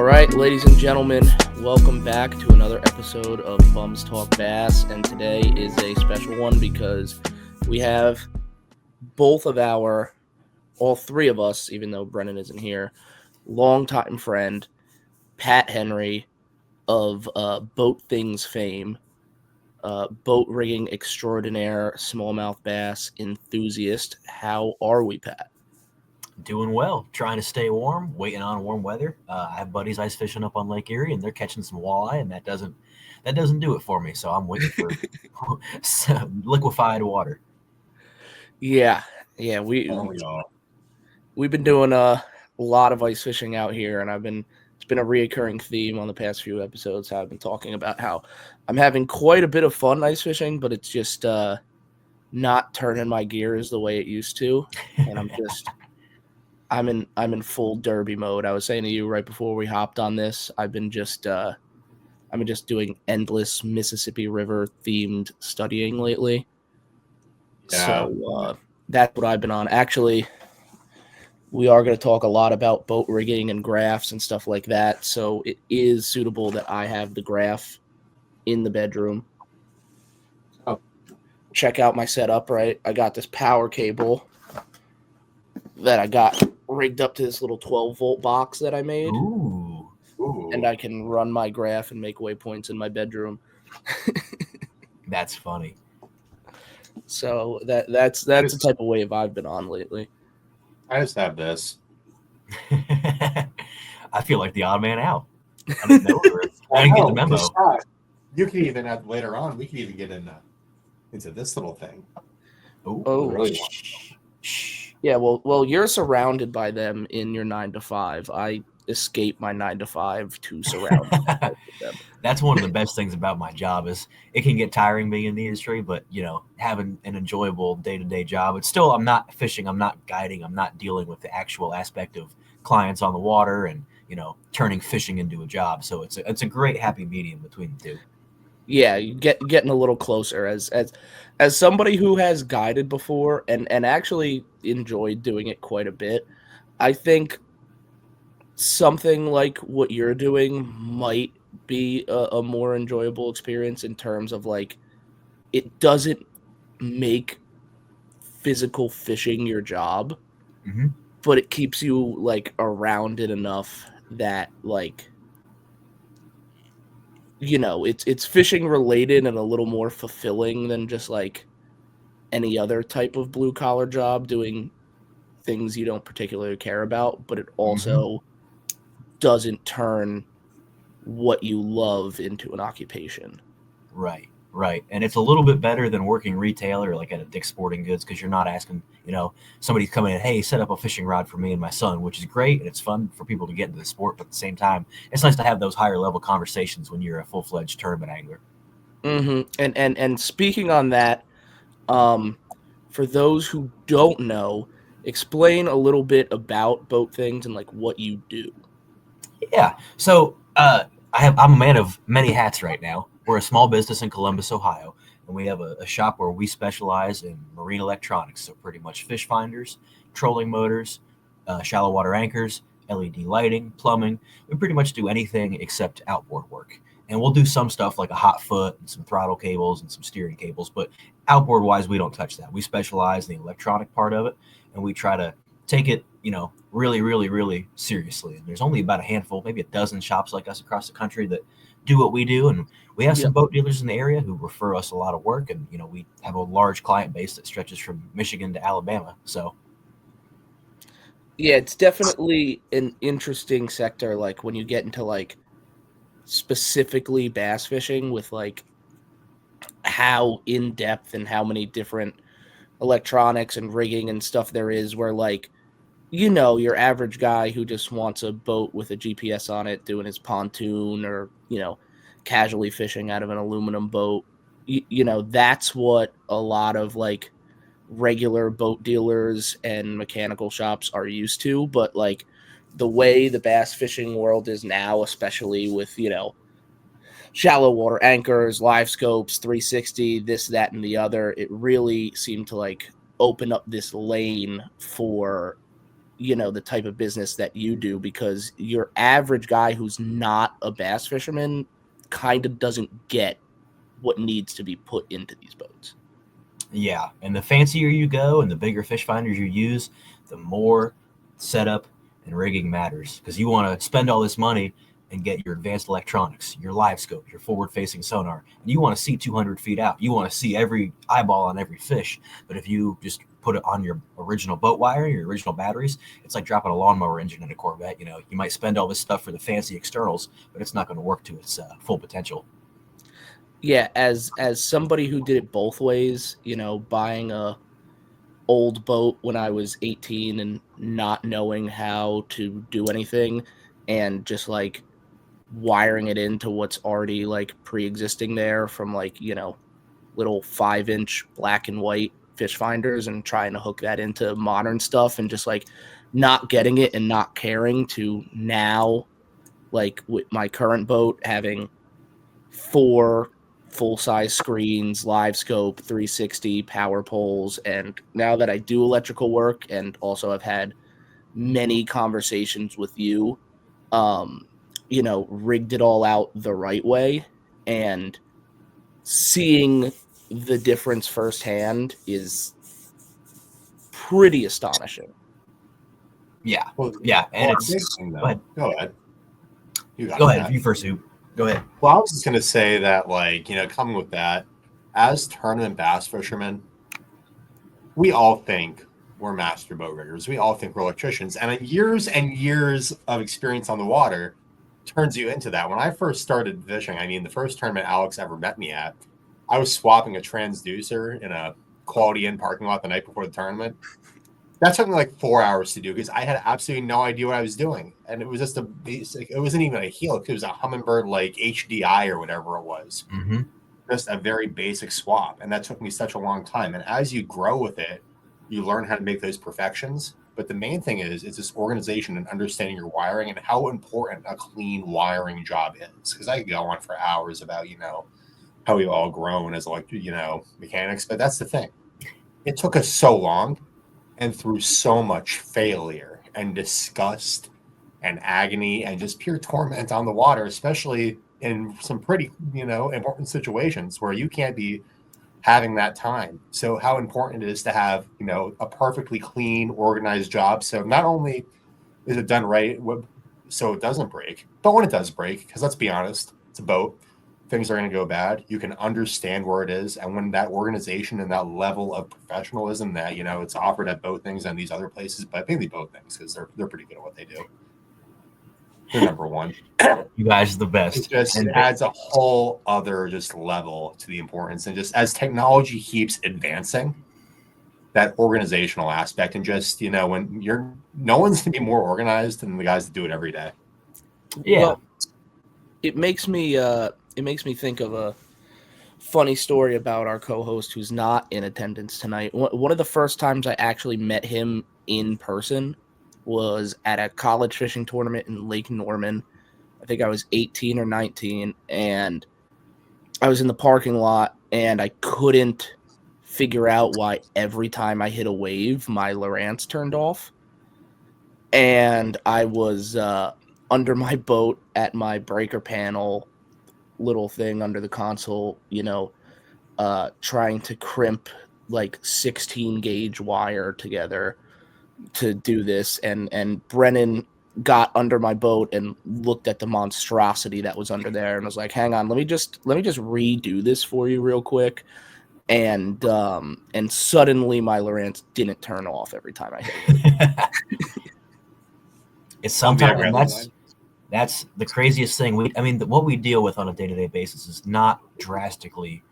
right, ladies and gentlemen, welcome back to another episode of Bums Talk Bass, and today is a special one because we have all three of us, even though Brennan isn't here, longtime friend, Pat Henry of Boat Things fame, boat rigging extraordinaire, smallmouth bass enthusiast. How are we, Pat? Doing well, trying to stay warm, waiting on warm weather. I have buddies ice fishing up on Lake Erie, and they're catching some walleye, and that doesn't do it for me. So I'm waiting for some liquefied water. Yeah, we've been doing a lot of ice fishing out here, and it's been a reoccurring theme on the past few episodes. How I've been talking about how I'm having quite a bit of fun ice fishing, but it's just not turning my gears the way it used to, and I'm in full derby mode. I was saying to you right before we hopped on this, I've been just doing endless Mississippi River themed studying lately. Yeah. So that's what I've been on. Actually, we are going to talk a lot about boat rigging and graphs and stuff like that. So it is suitable that I have the graph in the bedroom. Oh, check out my setup, right? I got this power cable that I got rigged up to this little 12-volt box that I made. Ooh. And I can run my graph and make waypoints in my bedroom. That's funny. So that's the type of wave I've been on lately. I just have this. I feel like the odd man out. I didn't know. I didn't get the memo. You can even add later on. We can even get into this little thing. Oh, really? Yeah, well, you're surrounded by them in your 9 to 5. I escape my 9 to 5 to surround them. That's one of the best things about my job is it can get tiring being in the industry, but having an enjoyable day-to-day job. It's still, I'm not fishing, I'm not guiding, I'm not dealing with the actual aspect of clients on the water and turning fishing into a job. So it's a great happy medium between the two. Yeah, you getting a little closer as somebody who has guided before and actually enjoyed doing it quite a bit. I think something like what you're doing might be a more enjoyable experience in terms of like it doesn't make physical fishing your job, but it keeps you like around it enough that like it's fishing related and a little more fulfilling than just like any other type of blue collar job doing things you don't particularly care about, but it also doesn't turn what you love into an occupation. Right. And it's a little bit better than working retail or like at a Dick's Sporting Goods because you're not asking, somebody's coming in, hey, set up a fishing rod for me and my son, which is great. And it's fun for people to get into the sport. But at the same time, it's nice to have those higher level conversations when you're a full-fledged tournament angler. And speaking on that, for those who don't know, explain a little bit about Boat Things and like what you do. Yeah. So I'm a man of many hats right now. We're a small business in Columbus, Ohio, and we have a shop where we specialize in marine electronics. So pretty much fish finders, trolling motors, shallow water anchors, LED lighting, plumbing. We pretty much do anything except outboard work. And we'll do some stuff like a hot foot and some throttle cables and some steering cables. But outboard wise, we don't touch that. We specialize in the electronic part of it, and we try to take it, really, really, really seriously. And there's only about a handful, maybe a dozen shops like us across the country that do what we do. And we have some boat dealers in the area who refer us a lot of work. And, we have a large client base that stretches from Michigan to Alabama. So. Yeah, it's definitely an interesting sector. Like when you get into like specifically bass fishing with like how in depth and how many different electronics and rigging and stuff there is where like, your average guy who just wants a boat with a GPS on it doing his pontoon or, casually fishing out of an aluminum boat, that's what a lot of like regular boat dealers and mechanical shops are used to. But like the way the bass fishing world is now, especially with, shallow water anchors, live scopes, 360, this, that, and the other, it really seemed to like open up this lane for the type of business that you do, because your average guy who's not a bass fisherman kind of doesn't get what needs to be put into these boats. Yeah, and the fancier you go and the bigger fish finders you use, the more setup and rigging matters, because you want to spend all this money and get your advanced electronics, your live scope, your forward-facing sonar, and you want to see 200 feet out. You want to see every eyeball on every fish. But if you just put it on your original boat wire, your original batteries, it's like dropping a lawnmower engine in a Corvette. You might spend all this stuff for the fancy externals, but it's not going to work to its full potential. Yeah, as somebody who did it both ways, buying a old boat when I was 18 and not knowing how to do anything, and just like wiring it into what's already like pre-existing there from like, little 5-inch black and white fish finders, and trying to hook that into modern stuff, and just like not getting it and not caring, to now, like with my current boat, having 4 full-size screens, live scope, 360 power poles. And now that I do electrical work, and also have had many conversations with you, rigged it all out the right way, and seeing the difference firsthand is pretty astonishing. Yeah. Well, yeah. And well, it's big thing, though. Go ahead. Go ahead. Go ahead. You first, Sue. Go ahead. Well, I was just going to say that, like, coming with that, as tournament bass fishermen, we all think we're master boat riggers. We all think we're electricians. And years of experience on the water turns you into that. When I first started fishing, the first tournament Alex ever met me at, I was swapping a transducer in a Quality Inn parking lot the night before the tournament. That took me like 4 hours to do, because I had absolutely no idea what I was doing. And it was just a basic, it wasn't even a helix. It was a Humminbird like HDI or whatever it was. Mm-hmm. Just a very basic swap. And that took me such a long time. And as you grow with it, you learn how to make those perfections. But the main thing is, it's this organization and understanding your wiring and how important a clean wiring job is. Because I could go on for hours about, how we've all grown as mechanics. But that's the thing. It took us so long, and through so much failure and disgust and agony and just pure torment on the water, especially in some pretty, important situations where you can't be having that time. So how important it is to have, a perfectly clean, organized job. So not only is it done right, so it doesn't break, but when it does break, because let's be honest, it's a boat, things are going to go bad. You can understand where it is. And when that organization and that level of professionalism that, it's offered at Boat Things and these other places, but mainly Boat Things, because they're pretty good at what they do. They're number one. You guys are the best. It adds a whole other just level to the importance. And just as technology keeps advancing, that organizational aspect, and just, when no one's going to be more organized than the guys that do it every day. Yeah. Well, it makes me think of a funny story about our co-host who's not in attendance tonight. One of the first times I actually met him in person was at a college fishing tournament in Lake Norman. I think I was 18 or 19, and I was in the parking lot, and I couldn't figure out why every time I hit a wave, my Lowrance turned off. And I was under my boat at my breaker panel little thing under the console, trying to crimp like 16 gauge wire together to do this, and Brennan got under my boat and looked at the monstrosity that was under there and was like, hang on, let me just redo this for you real quick. And suddenly my Lowrance didn't turn off every time I hit it. It's sometimes that's the craziest thing. What we deal with on a day-to-day basis is not drastically,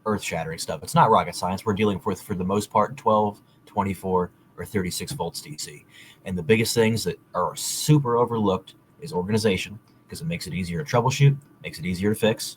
earth-shattering stuff. It's not rocket science. We're dealing with, for the most part, 12, 24, or 36 volts DC. And the biggest things that are super overlooked is organization, because it makes it easier to troubleshoot, makes it easier to fix.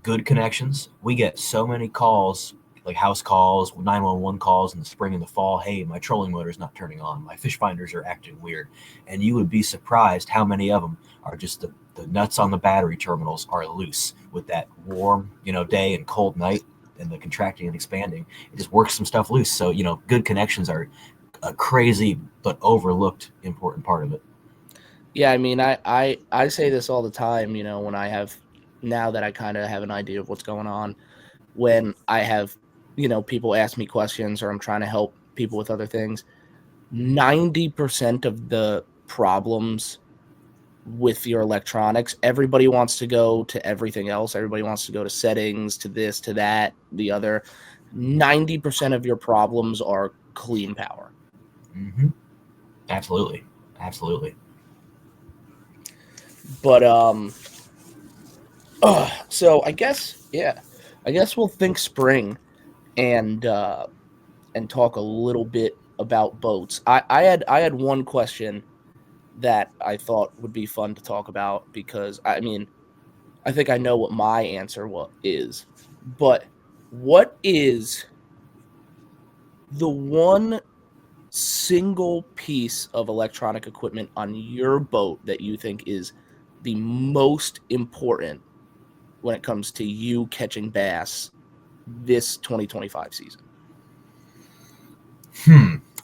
Good connections. We get so many calls, like house calls, 911 calls in the spring and the fall. Hey, my trolling motor is not turning on. My fish finders are acting weird. And you would be surprised how many of them are just the nuts on the battery terminals are loose with that warm, day and cold night and the contracting and expanding. It just works some stuff loose. So, good connections are a crazy but overlooked important part of it. Yeah, I mean, I say this all the time, you know, when I have, now that I kind of have an idea of what's going on, when I have, you know, people ask me questions or I'm trying to help people with other things, 90% of the problems with your electronics, everybody wants to go to everything else. Everybody wants to go to settings, to this, to that, the other. 90% of your problems are clean power. Mm-hmm. Absolutely. But so I guess we'll think spring and talk a little bit about boats. I had one question that I thought would be fun to talk about, because I mean, I think I know what my answer is, but what is the one single piece of electronic equipment on your boat that you think is the most important when it comes to you catching bass this 2025 season?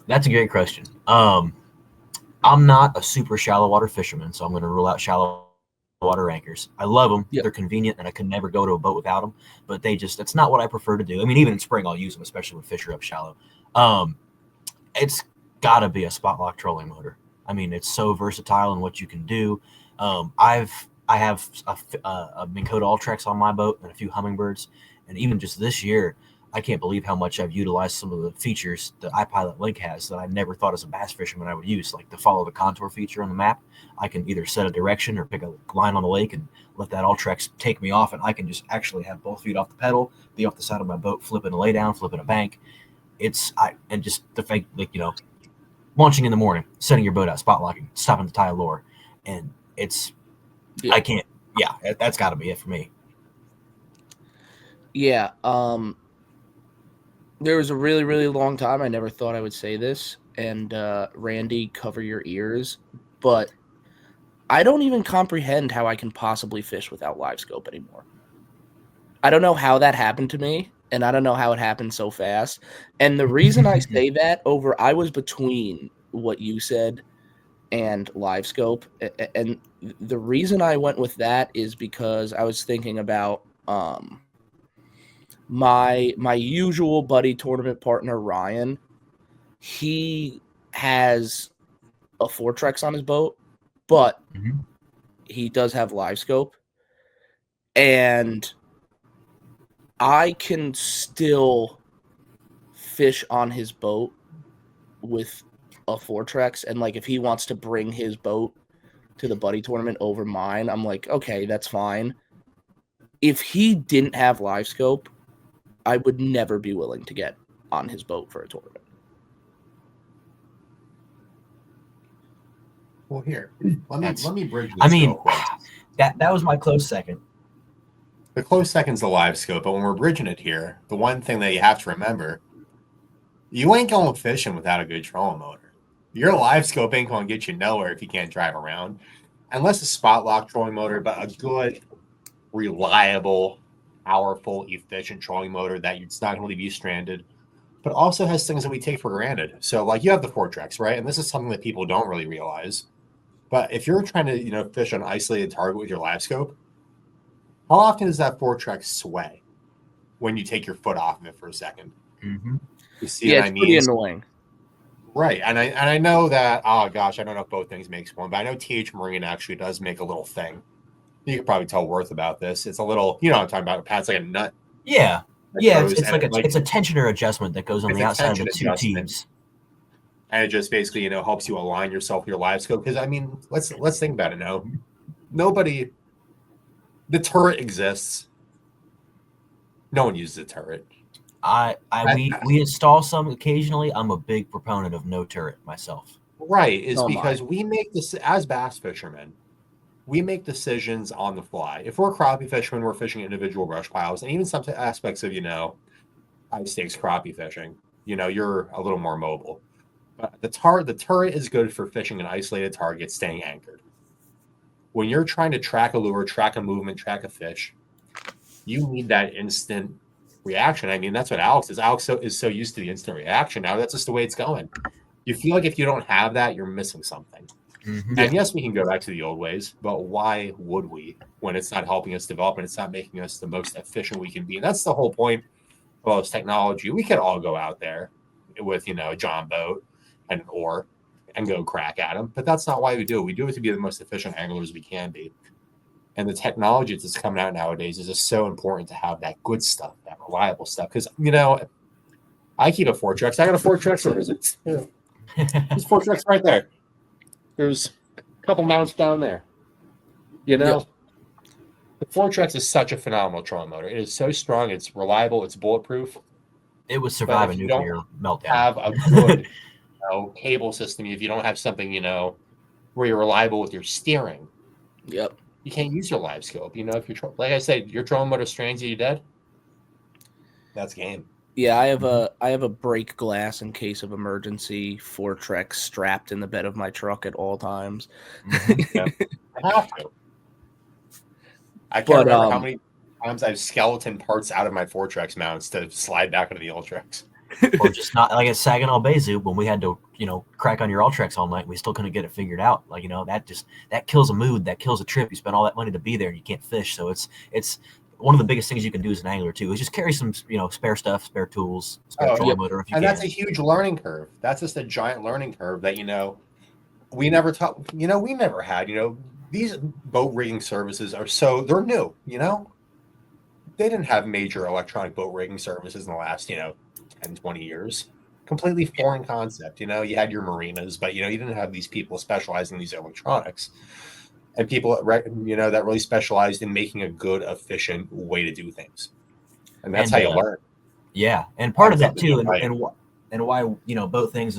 That's a great question. I'm not a super shallow water fisherman, so I'm going to rule out shallow water anchors. I love them. Yep. They're convenient, and I could never go to a boat without them. But that's not what I prefer to do. I mean, even in spring, I'll use them, especially when fish are up shallow. It's got to be a spot lock trolling motor. I mean, it's so versatile in what you can do. I have a Minn Kota Ultrex on my boat and a few Hummingbirds, and even just this year, I can't believe how much I've utilized some of the features that iPilot Link has that I never thought as a bass fisherman I would use, like the follow the contour feature on the map. I can either set a direction or pick a line on the lake and let that Ultrex take me off, and I can just actually have both feet off the pedal, be off the side of my boat, flipping a lay down, flipping a bank. And just the fact, like, you know, launching in the morning, setting your boat out, spot locking, stopping to tie a lure, and I can't. Yeah, that's got to be it for me. Yeah. There was a really, really long time I never thought I would say this, and Randy, cover your ears, but I don't even comprehend how I can possibly fish without live scope anymore. I don't know how that happened to me, and I don't know how it happened so fast. And the reason I say that I was between what you said and live scope, and the reason I went with that is because I was thinking about my usual buddy tournament partner Ryan. He has a Fortrex on his boat, but he does have live scope, and I can still fish on his boat with a Fortrex. And like, if he wants to bring his boat to the buddy tournament over mine, I'm like, okay, that's fine. If he didn't have live scope, I would never be willing to get on his boat for a tournament. Well, here, let me bridge this. I mean, that was my close second. The close second's the live scope, but when we're bridging it here, the one thing that you have to remember, you ain't going fishing without a good trolling motor. Your live scope ain't going to get you nowhere if you can't drive around, unless a spot lock trolling motor, but a good, reliable, powerful, efficient trolling motor that it's not going to leave you stranded, but also has things that we take for granted. So, like, you have the Fortrex, right? And this is something that people don't really realize. But if you're trying to, fish an isolated target with your live scope, how often does that Fortrex sway when you take your foot off of it for a second? Mm-hmm. You see what I mean? Pretty annoying. Right. And I know that, oh gosh, I don't know if both things makes one, but I know TH Marine actually does make a little thing. You could probably tell Worth about this. It's a little, what I'm talking about. Pat's like a nut. Yeah. Yeah, it's like it's a tensioner adjustment that goes on the outside of the two teams. And it just basically, helps you align yourself with your live scope. Because, I mean, let's think about it now. The turret exists. No one uses the turret. We install some occasionally. I'm a big proponent of no turret myself. Right, because we make this as bass fishermen. We make decisions on the fly. If we're crappie fishermen, we're fishing individual brush piles, and even some aspects of high stakes crappie fishing. You're a little more mobile. But the turret is good for fishing an isolated target, staying anchored. When you're trying to track a lure, track a movement, track a fish, you need that instant reaction. I mean, that's what Alex is. Alex is so used to the instant reaction now. That's just the way it's going. You feel like if you don't have that, you're missing something. Mm-hmm. And yes, we can go back to the old ways, but why would we when it's not helping us develop and it's not making us the most efficient we can be? And that's the whole point of all this technology. We could all go out there with, a John boat and an oar and go crack at them, but that's not why we do it. We do it to be the most efficient anglers we can be. And the technology that's coming out nowadays is just so important to have that good stuff, that reliable stuff. Because, I keep a Fortrex. I got a Fortrex. Where is it? There's Fortrex right there. There's a couple mounts down there. The Fortrex is such a phenomenal trolling motor. It is so strong. It's reliable. It's bulletproof. It would survive a nuclear meltdown. Have a good cable system. If you don't have something, where you're reliable with your steering. Yep. You can't use your live scope. If you're like I said, your trolling motor strains you, dead. That's game. Yeah, I have a break glass in case of emergency Fortrex strapped in the bed of my truck at all times. Yeah. I have to. I can't remember how many times I've skeleton parts out of my Fortrex mounts to slide back into the Ultrex. Or just not like at Saginaw Bay Zoo when we had to, crack on your Ultrex all night. We still couldn't get it figured out. Like, that kills a mood, that kills a trip. You spend all that money to be there and you can't fish. So it's one of the biggest things you can do as an angler too is just carry some, spare stuff, spare tools, spare trolling motor if you can. That's a huge learning curve. That's just a giant learning curve that we never taught. We never had. These boat rigging services they're new. They didn't have major electronic boat rigging services in the last 10, 20 years. Completely foreign concept. You had your marinas, but you didn't have these people specializing in these electronics. And people, that really specialized in making a good, efficient way to do things, and that's how you learn. Yeah, and part of that too, and why Boat Things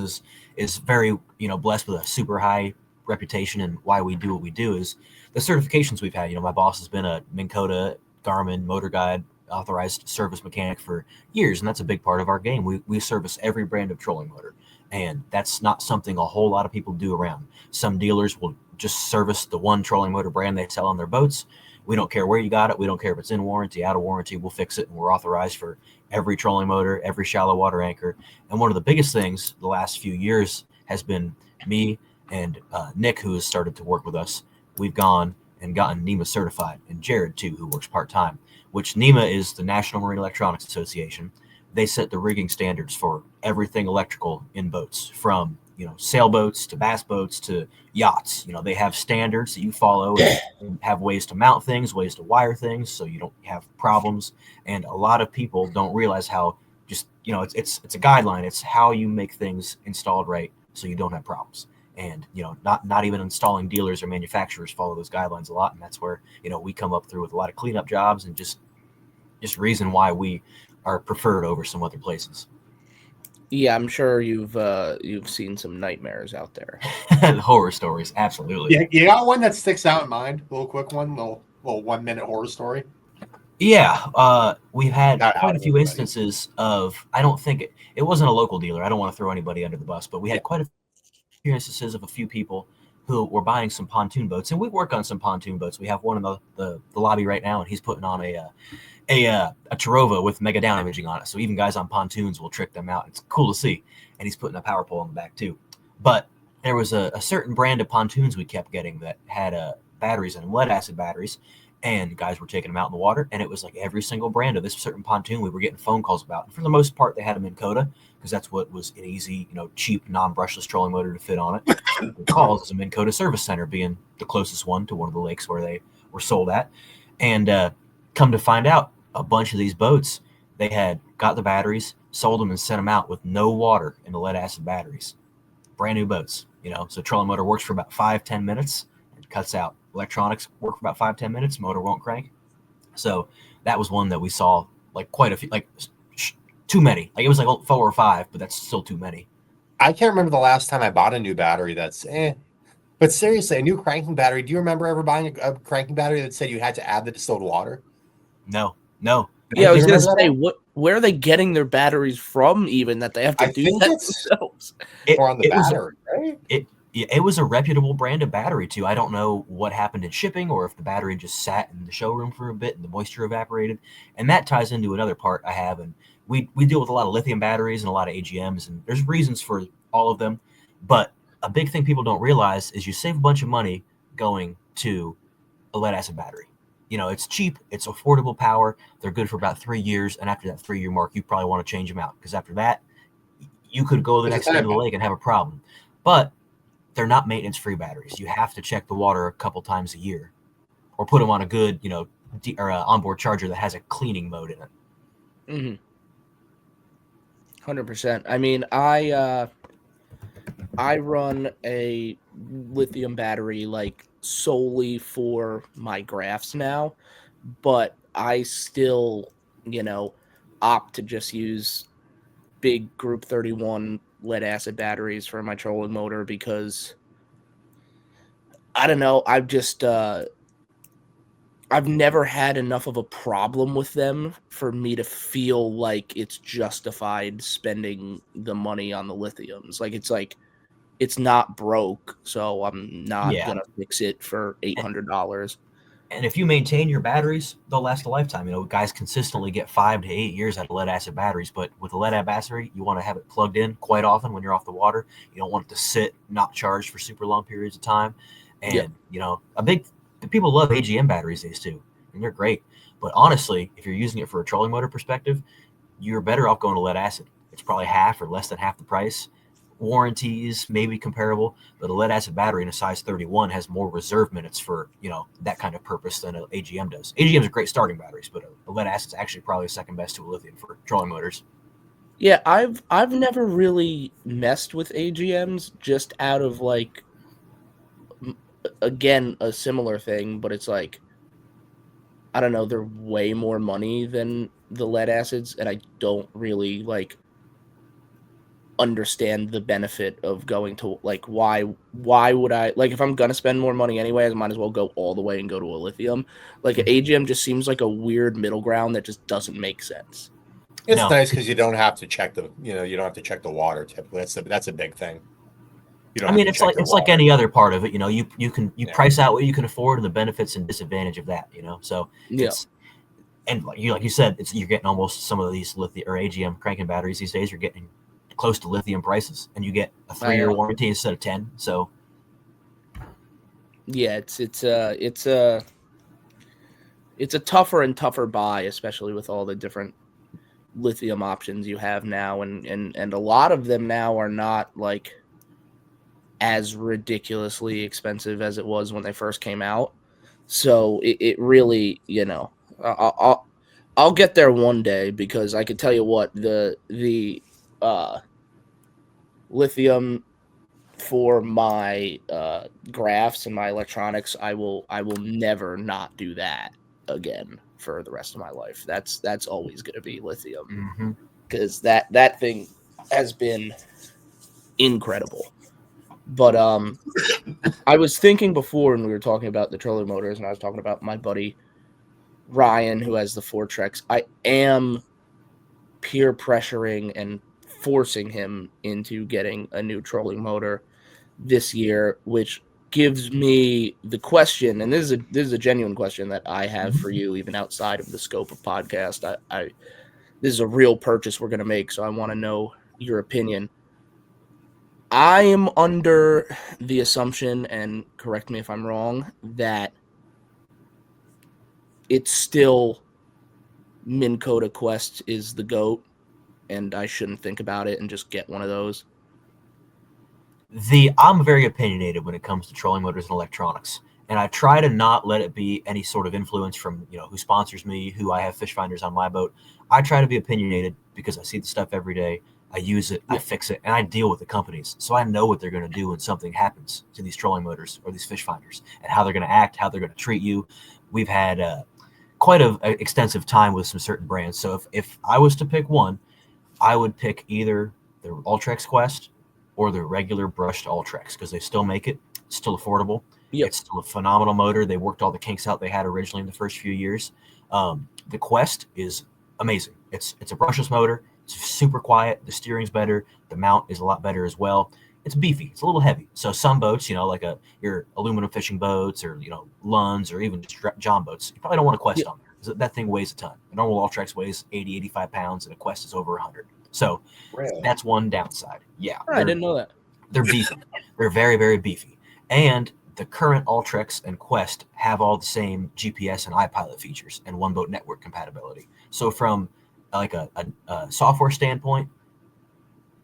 is very blessed with a super high reputation, and why we do what we do is the certifications we've had. My boss has been a Minn Kota, Garmin, Motor Guide authorized service mechanic for years, and that's a big part of our game. We service every brand of trolling motor, and that's not something a whole lot of people do around. Some dealers will just service the one trolling motor brand they sell on their boats. We don't care where you got it. We don't care if it's in warranty, out of warranty. We'll fix it, and we're authorized for every trolling motor, every shallow water anchor. And one of the biggest things the last few years has been me and Nick, who has started to work with us. We've gone and gotten NEMA certified, and Jared too, who works part-time, which NEMA is the National Marine Electronics Association. They set the rigging standards for everything electrical in boats, from sailboats to bass boats to yachts. They have standards that you follow and have ways to mount things, ways to wire things, so you don't have problems. And a lot of people don't realize how just it's a guideline. It's how you make things installed right, so you don't have problems. And not even installing dealers or manufacturers follow those guidelines a lot, and that's where we come up through with a lot of cleanup jobs and just reason why we are preferred over some other places. Yeah, I'm sure you've seen some nightmares out there. Horror stories, absolutely. Yeah, you got one that sticks out in mind? A little quick one, little 1 minute horror story. Yeah, we've had quite a few instances of. I don't think it wasn't a local dealer. I don't want to throw anybody under the bus, but we had quite a few instances of a few people who were buying some pontoon boats, and we work on some pontoon boats. We have one in the lobby right now, and he's putting on a Tarova with mega down imaging on it. So even guys on pontoons will trick them out. It's cool to see. And he's putting a power pole on the back too. But there was a certain brand of pontoons we kept getting that had batteries in them, lead acid batteries. And guys were taking them out in the water. And it was like every single brand of this certain pontoon we were getting phone calls about. And for the most part, they had them in Coda because that's what was an easy, cheap, non-brushless trolling motor to fit on it. The calls is a Minn Kota Service Center being the closest one to one of the lakes where they were sold at. And come to find out, a bunch of these boats, they had got the batteries, sold them, and sent them out with no water in the lead acid batteries. Brand new boats, So trolling motor works for about 5-10 minutes and cuts out. Electronics work for about 5-10 minutes. Motor won't crank. So that was one that we saw like quite a few, like too many. Like it was like 4 or 5, but that's still too many. I can't remember the last time I bought a new battery. That's But seriously, a new cranking battery. Do you remember ever buying a cranking battery that said you had to add the distilled water? No. Yeah, I was going to say, where are they getting their batteries from even that they have to do that themselves? Or on the battery, right? It was a reputable brand of battery too. I don't know what happened in shipping or if the battery just sat in the showroom for a bit and the moisture evaporated. And that ties into another part I have. And we deal with a lot of lithium batteries and a lot of AGMs, and there's reasons for all of them. But a big thing people don't realize is you save a bunch of money going to a lead acid battery. It's cheap, it's affordable power. They're good for about 3 years, and after that 3-year mark, you probably want to change them out because after that, you could go to the next end of the lake and have a problem. But they're not maintenance-free batteries. You have to check the water a couple times a year, or put them on a good, onboard charger that has a cleaning mode in it. 100%. I mean, I run a lithium battery like solely for my graphs now, but I still, opt to just use big Group 31 lead acid batteries for my trolling motor because I don't know, I've never had enough of a problem with them for me to feel like it's justified spending the money on the lithiums. It's not broke, so I'm not gonna fix it for $800. And if you maintain your batteries, they'll last a lifetime. Guys consistently get 5 to 8 years out of lead acid batteries, but with a lead acid battery, you want to have it plugged in quite often when you're off the water. You don't want it to sit not charged for super long periods of time. And people love AGM batteries these too, and they're great. But honestly, if you're using it for a trolling motor perspective, you're better off going to lead acid. It's probably half or less than half the price. Warranties may be comparable, but a lead acid battery in a size 31 has more reserve minutes for that kind of purpose than an AGM does. AGMs are great starting batteries, but a lead acid is actually probably second best to a lithium for trolling motors. Yeah, I've never really messed with AGMs just out of again a similar thing, but it's I don't know, they're way more money than the lead acids, and I don't really understand the benefit of going to why would I if I'm gonna spend more money anyway, I might as well go all the way and go to a lithium. An AGM just seems like a weird middle ground that just doesn't make sense. It's nice because you don't have to check the water typically. That's a big thing. It's like any other part of it. You can price out what you can afford and the benefits and disadvantage of that. So and like you said, you're getting almost some of these lithium or AGM cranking batteries these days. You're getting close to lithium prices, and you get a 3-year warranty instead of 10. So yeah, it's a tougher and tougher buy, especially with all the different lithium options you have now, and a lot of them now are not as ridiculously expensive as it was when they first came out. So it really, I'll get there one day, because I can tell you what, the lithium for my graphs and my electronics, I will never not do that again for the rest of my life. That's always going to be lithium, because that thing has been incredible. But I was thinking before when we were talking about the trolling motors, and I was talking about my buddy Ryan, who has the Fortrex. I am peer pressuring and forcing him into getting a new trolling motor this year, which gives me the question, and this is a genuine question that I have for you, even outside of the scope of podcast. This is a real purchase we're going to make, so I want to know your opinion. I am under the assumption, and correct me if I'm wrong, that it's still Minn Kota Quest is the GOAT, and I shouldn't think about it and just get one of those. I'm very opinionated when it comes to trolling motors and electronics, and I try to not let it be any sort of influence from who sponsors me, who I have fish finders on my boat. I try to be opinionated because I see the stuff every day. I use it, I fix it, and I deal with the companies, so I know what they're going to do when something happens to these trolling motors or these fish finders, and how they're going to act, how they're going to treat you. We've had quite an extensive time with some certain brands, so if I was to pick one, I would pick either the Ultrex Quest or the regular brushed Ultrex, because they still make it. It's still affordable. Yep. It's still a phenomenal motor. They worked all the kinks out they had originally in the first few years. The Quest is amazing. It's a brushless motor. It's super quiet. The steering's better. The mount is a lot better as well. It's beefy. It's a little heavy. So some boats, like your aluminum fishing boats, or Lunds, or even just John boats, you probably don't want a Quest on there. That thing weighs a ton. A normal Ultrex weighs 80, 85 pounds, and a Quest is over 100. So that's one downside. Yeah, I didn't know that. They're beefy. They're very, very beefy. And the current Ultrex and Quest have all the same GPS and iPilot features and one boat network compatibility. So from like a software standpoint,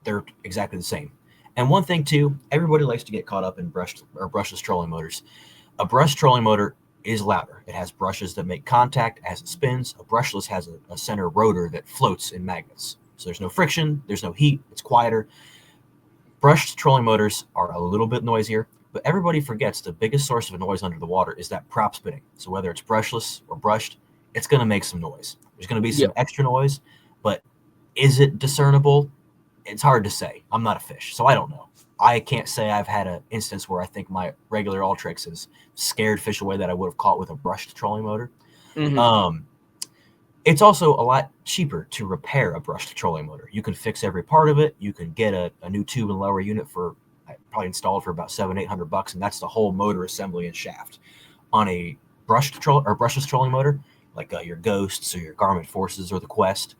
they're exactly the same. And one thing too, everybody likes to get caught up in brushless trolling motors. A brushed trolling motor is louder. It has brushes that make contact as it spins. A brushless has a center rotor that floats in magnets. So there's no friction, there's no heat, it's quieter. Brushed trolling motors are a little bit noisier, but everybody forgets the biggest source of noise under the water is that prop spinning. So whether it's brushless or brushed, it's going to make some noise. There's going to be some extra noise, but is it discernible? It's hard to say. I'm not a fish, so I don't know. I can't say I've had an instance where I think my regular Ultrex has scared fish away that I would have caught with a brushed trolling motor. Mm-hmm. It's also a lot cheaper to repair a brushed trolling motor. You can fix every part of it. You can get a new tube and lower unit for probably installed for about $700-800, and that's the whole motor assembly and shaft. On a brushless trolling motor, like your Ghosts or your Garmin Forces or the Quest,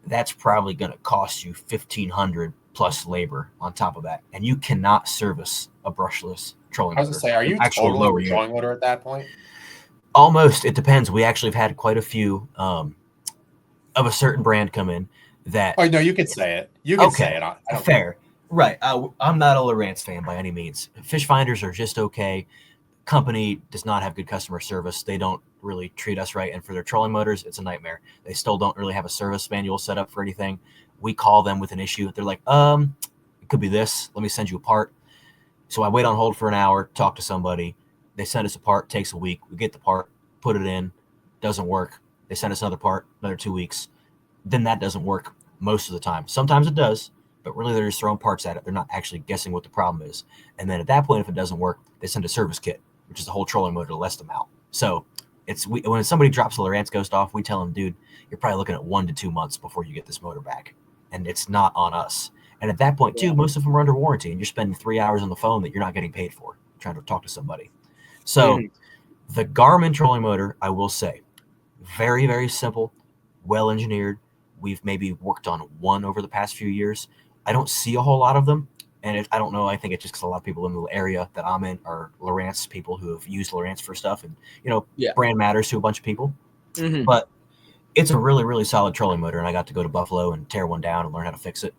that's probably going to cost you $1,500 plus labor on top of that, and you cannot service a brushless trolling motor. I was going to say, are you totally trolling motor at that point? Almost. It depends. We actually have had quite a few of a certain brand come in that. Oh no, you can say it. You can say it. I don't Fair, care. Right? I'm not a Lowrance fan by any means. Fish finders are just okay. Company does not have good customer service. They don't really treat us right, and for their trolling motors, it's a nightmare. They still don't really have a service manual set up for anything. We call them with an issue. They're like, it could be this. Let me send you a part. So I wait on hold for an hour, talk to somebody. They send us a part, takes a week. We get the part, put it in, doesn't work. They send us another part, another 2 weeks. Then that doesn't work most of the time. Sometimes it does, but really they're just throwing parts at it. They're not actually guessing what the problem is. And then at that point, if it doesn't work, they send a service kit, which is the whole trolling motor to less them out. So when somebody drops a Lowrance Ghost off, we tell them, dude, you're probably looking at 1 to 2 months before you get this motor back. And it's not on us. And at that point, too, most of them are under warranty, and you're spending 3 hours on the phone that you're not getting paid for, trying to talk to somebody. So the Garmin trolling motor, I will say, very, very simple, well-engineered. We've maybe worked on one over the past few years. I don't see a whole lot of them, and I don't know. I think it's just because a lot of people in the area that I'm in are Lowrance people who have used Lowrance for stuff, and, brand matters to a bunch of people. Mm-hmm. But it's a really, really solid trolling motor, and I got to go to Buffalo and tear one down and learn how to fix it.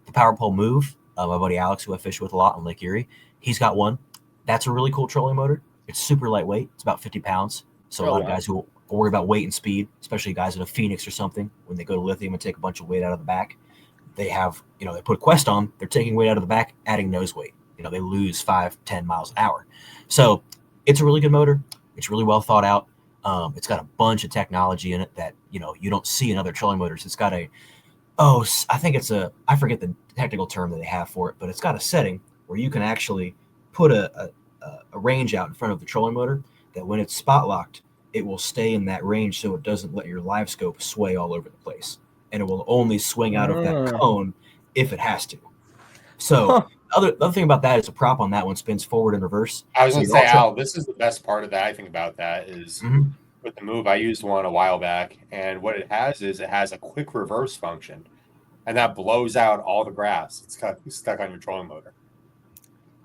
The Power Pole Move, my buddy Alex, who I fish with a lot on Lake Erie, he's got one. That's a really cool trolling motor. It's super lightweight. It's about 50 pounds. So a lot of guys who worry about weight and speed, especially guys in a Phoenix or something, when they go to lithium and take a bunch of weight out of the back, they have, they put a Quest on, they're taking weight out of the back, adding nose weight. They lose 5-10 miles an hour. So it's a really good motor. It's really well thought out. It's got a bunch of technology in it that, you don't see in other trolling motors. It's got I forget the technical term that they have for it, but it's got a setting where you can actually put a range out in front of the trolling motor that when it's spot locked, it will stay in that range so it doesn't let your live scope sway all over the place. And it will only swing out of that cone if it has to. So the other thing about that is the prop on that one spins forward and reverse. I was going to say, Al, this is the best part of that I think about that is with the Move. I used one a while back, and what it has is it has a quick reverse function, and that blows out all the grass. It's stuck on your trolling motor.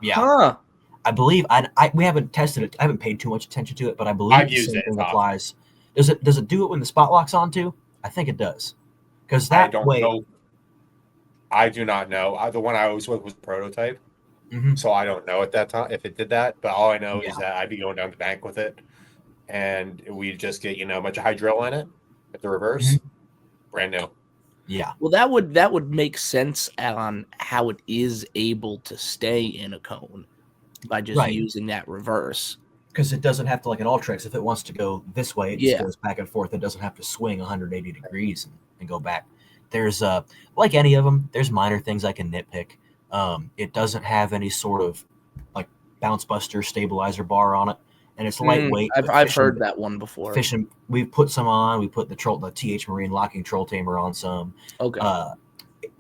Yeah. I believe we haven't tested it. I haven't paid too much attention to it, but I believe the same thing applies. Does it do it when the spot lock's on too? I think it does. Because that way, I do not know. The one I was with was a prototype, so I don't know at that time if it did that. But all I know is that I'd be going down the bank with it, and we just get a bunch of hydrilla in it at the reverse, brand new. Yeah. Well, that would make sense on how it is able to stay in a cone by just using that reverse. Because it doesn't have to, like an Ultrex, if it wants to go this way, it just goes back and forth. It doesn't have to swing 180 degrees and go back. There's like any of them, there's minor things I can nitpick. It doesn't have any sort of like bounce buster stabilizer bar on it, and it's lightweight. I've heard that one before. Fishing, we've put some on. We put the TH Marine locking troll tamer on some. Okay.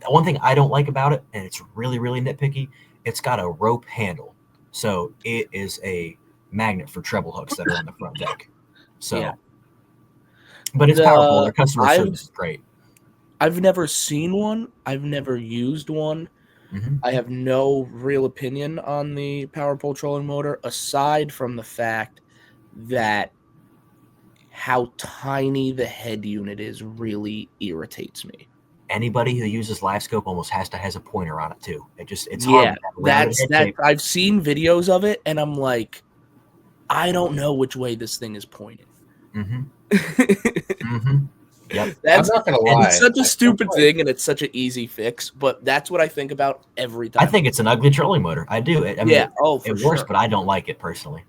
One thing I don't like about it, and it's really, really nitpicky, it's got a rope handle, so it is a magnet for treble hooks that are on the front deck. So, but it's powerful. Their customer service is great. I've never seen one. I've never used one. I have no real opinion on the power pole trolling motor, aside from the fact that how tiny the head unit is really irritates me. Anybody who uses live scope almost has a pointer on it too. It's Yeah, hard. With that rounded head shape. I've seen videos of it, and I'm like, I don't know which way this thing is pointing. Yep. I'm not gonna lie. It's such a stupid thing, and it's such an easy fix. But that's what I think about every time. I think it's an ugly trolling motor. I do. I mean, it works, sure. but I don't like it personally.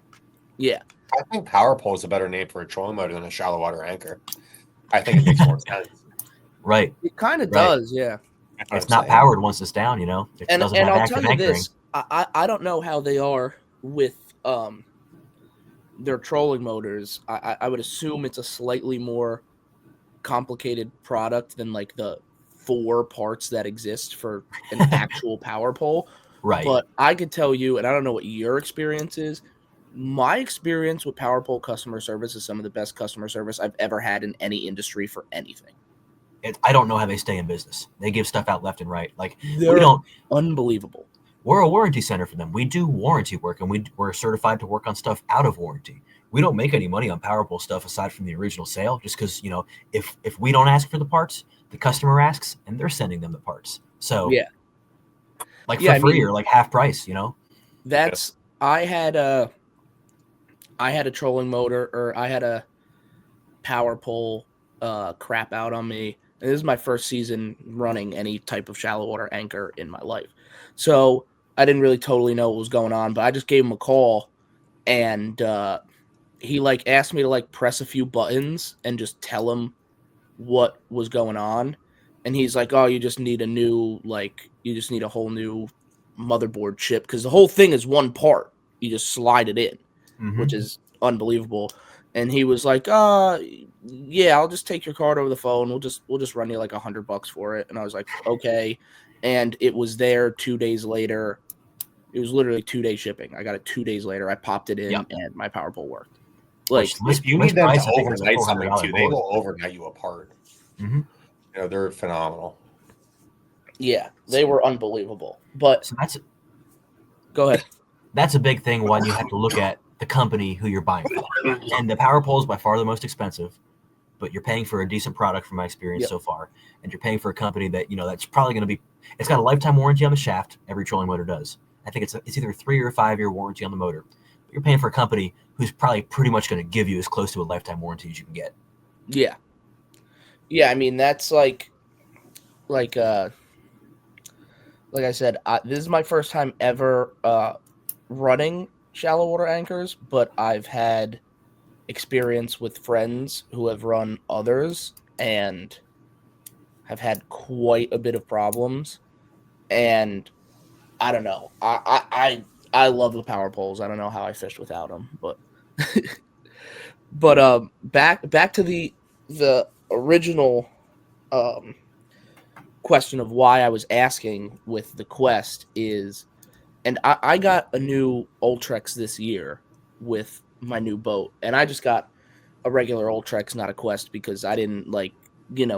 Yeah. I think power pole is a better name for a trolling motor than a shallow water anchor. I think it makes more sense. Right. It kind of does, yeah. It's not powered once it's down, you know. It doesn't have I'll active tell you anchoring. this, I don't know how they are with their trolling motors. I would assume it's a slightly more complicated product than like the 4 parts that exist for an actual power pole. Right. But I could tell you, and I don't know what your experience is, my experience with power pole customer service is some of the best customer service I've ever had in any industry for anything. I don't know how they stay in business. They give stuff out left and right. Like They're we don't. Unbelievable. We're a warranty center for them. We do warranty work, and we're certified to work on stuff out of warranty. We don't make any money on power pole stuff aside from the original sale, just because, you know, if we don't ask for the parts, the customer asks, and they're sending them the parts. So yeah, like for free or like half price, you know. That's I had a trolling motor, or I had a power pole crap out on me. And this is my first season running any type of shallow water anchor in my life. So I didn't really totally know what was going on, but I just gave him a call, and he like asked me to like press a few buttons and just tell him what was going on. And he's like, oh, you just need a whole new motherboard chip, because the whole thing is one part. You just slide it in, which is unbelievable. And he was like, yeah, I'll just take your card over the phone. We'll just run you like $100 for it. And I was like, okay. And it was there 2 days later. It was literally 2-day shipping. I got it 2 days later. I popped it in, and my power pole worked. Like, if you need them to overnight something too, they will overnight you a part. You know, they're phenomenal. Yeah, they were unbelievable. But so go ahead. That's a big thing when you have to look at the company who you're buying from. And the power pole is by far the most expensive, but you're paying for a decent product from my experience so far. And you're paying for a company that, you know, that's probably going to be, it's got a lifetime warranty on the shaft. Every trolling motor does. I think it's either a 3 or a 5 year warranty on the motor. But you're paying for a company who's probably pretty much going to give you as close to a lifetime warranty as you can get. Yeah. Yeah, I mean, that's like I said, this is my first time ever running shallow water anchors, but I've had experience with friends who have run others and have had quite a bit of problems. And I don't know. I love the power poles. I don't know how I fished without them, but back to the original question of why I was asking with the Quest is, and I got a new Ultrex this year with my new boat, and I just got a regular Ultrex, not a Quest, because I didn't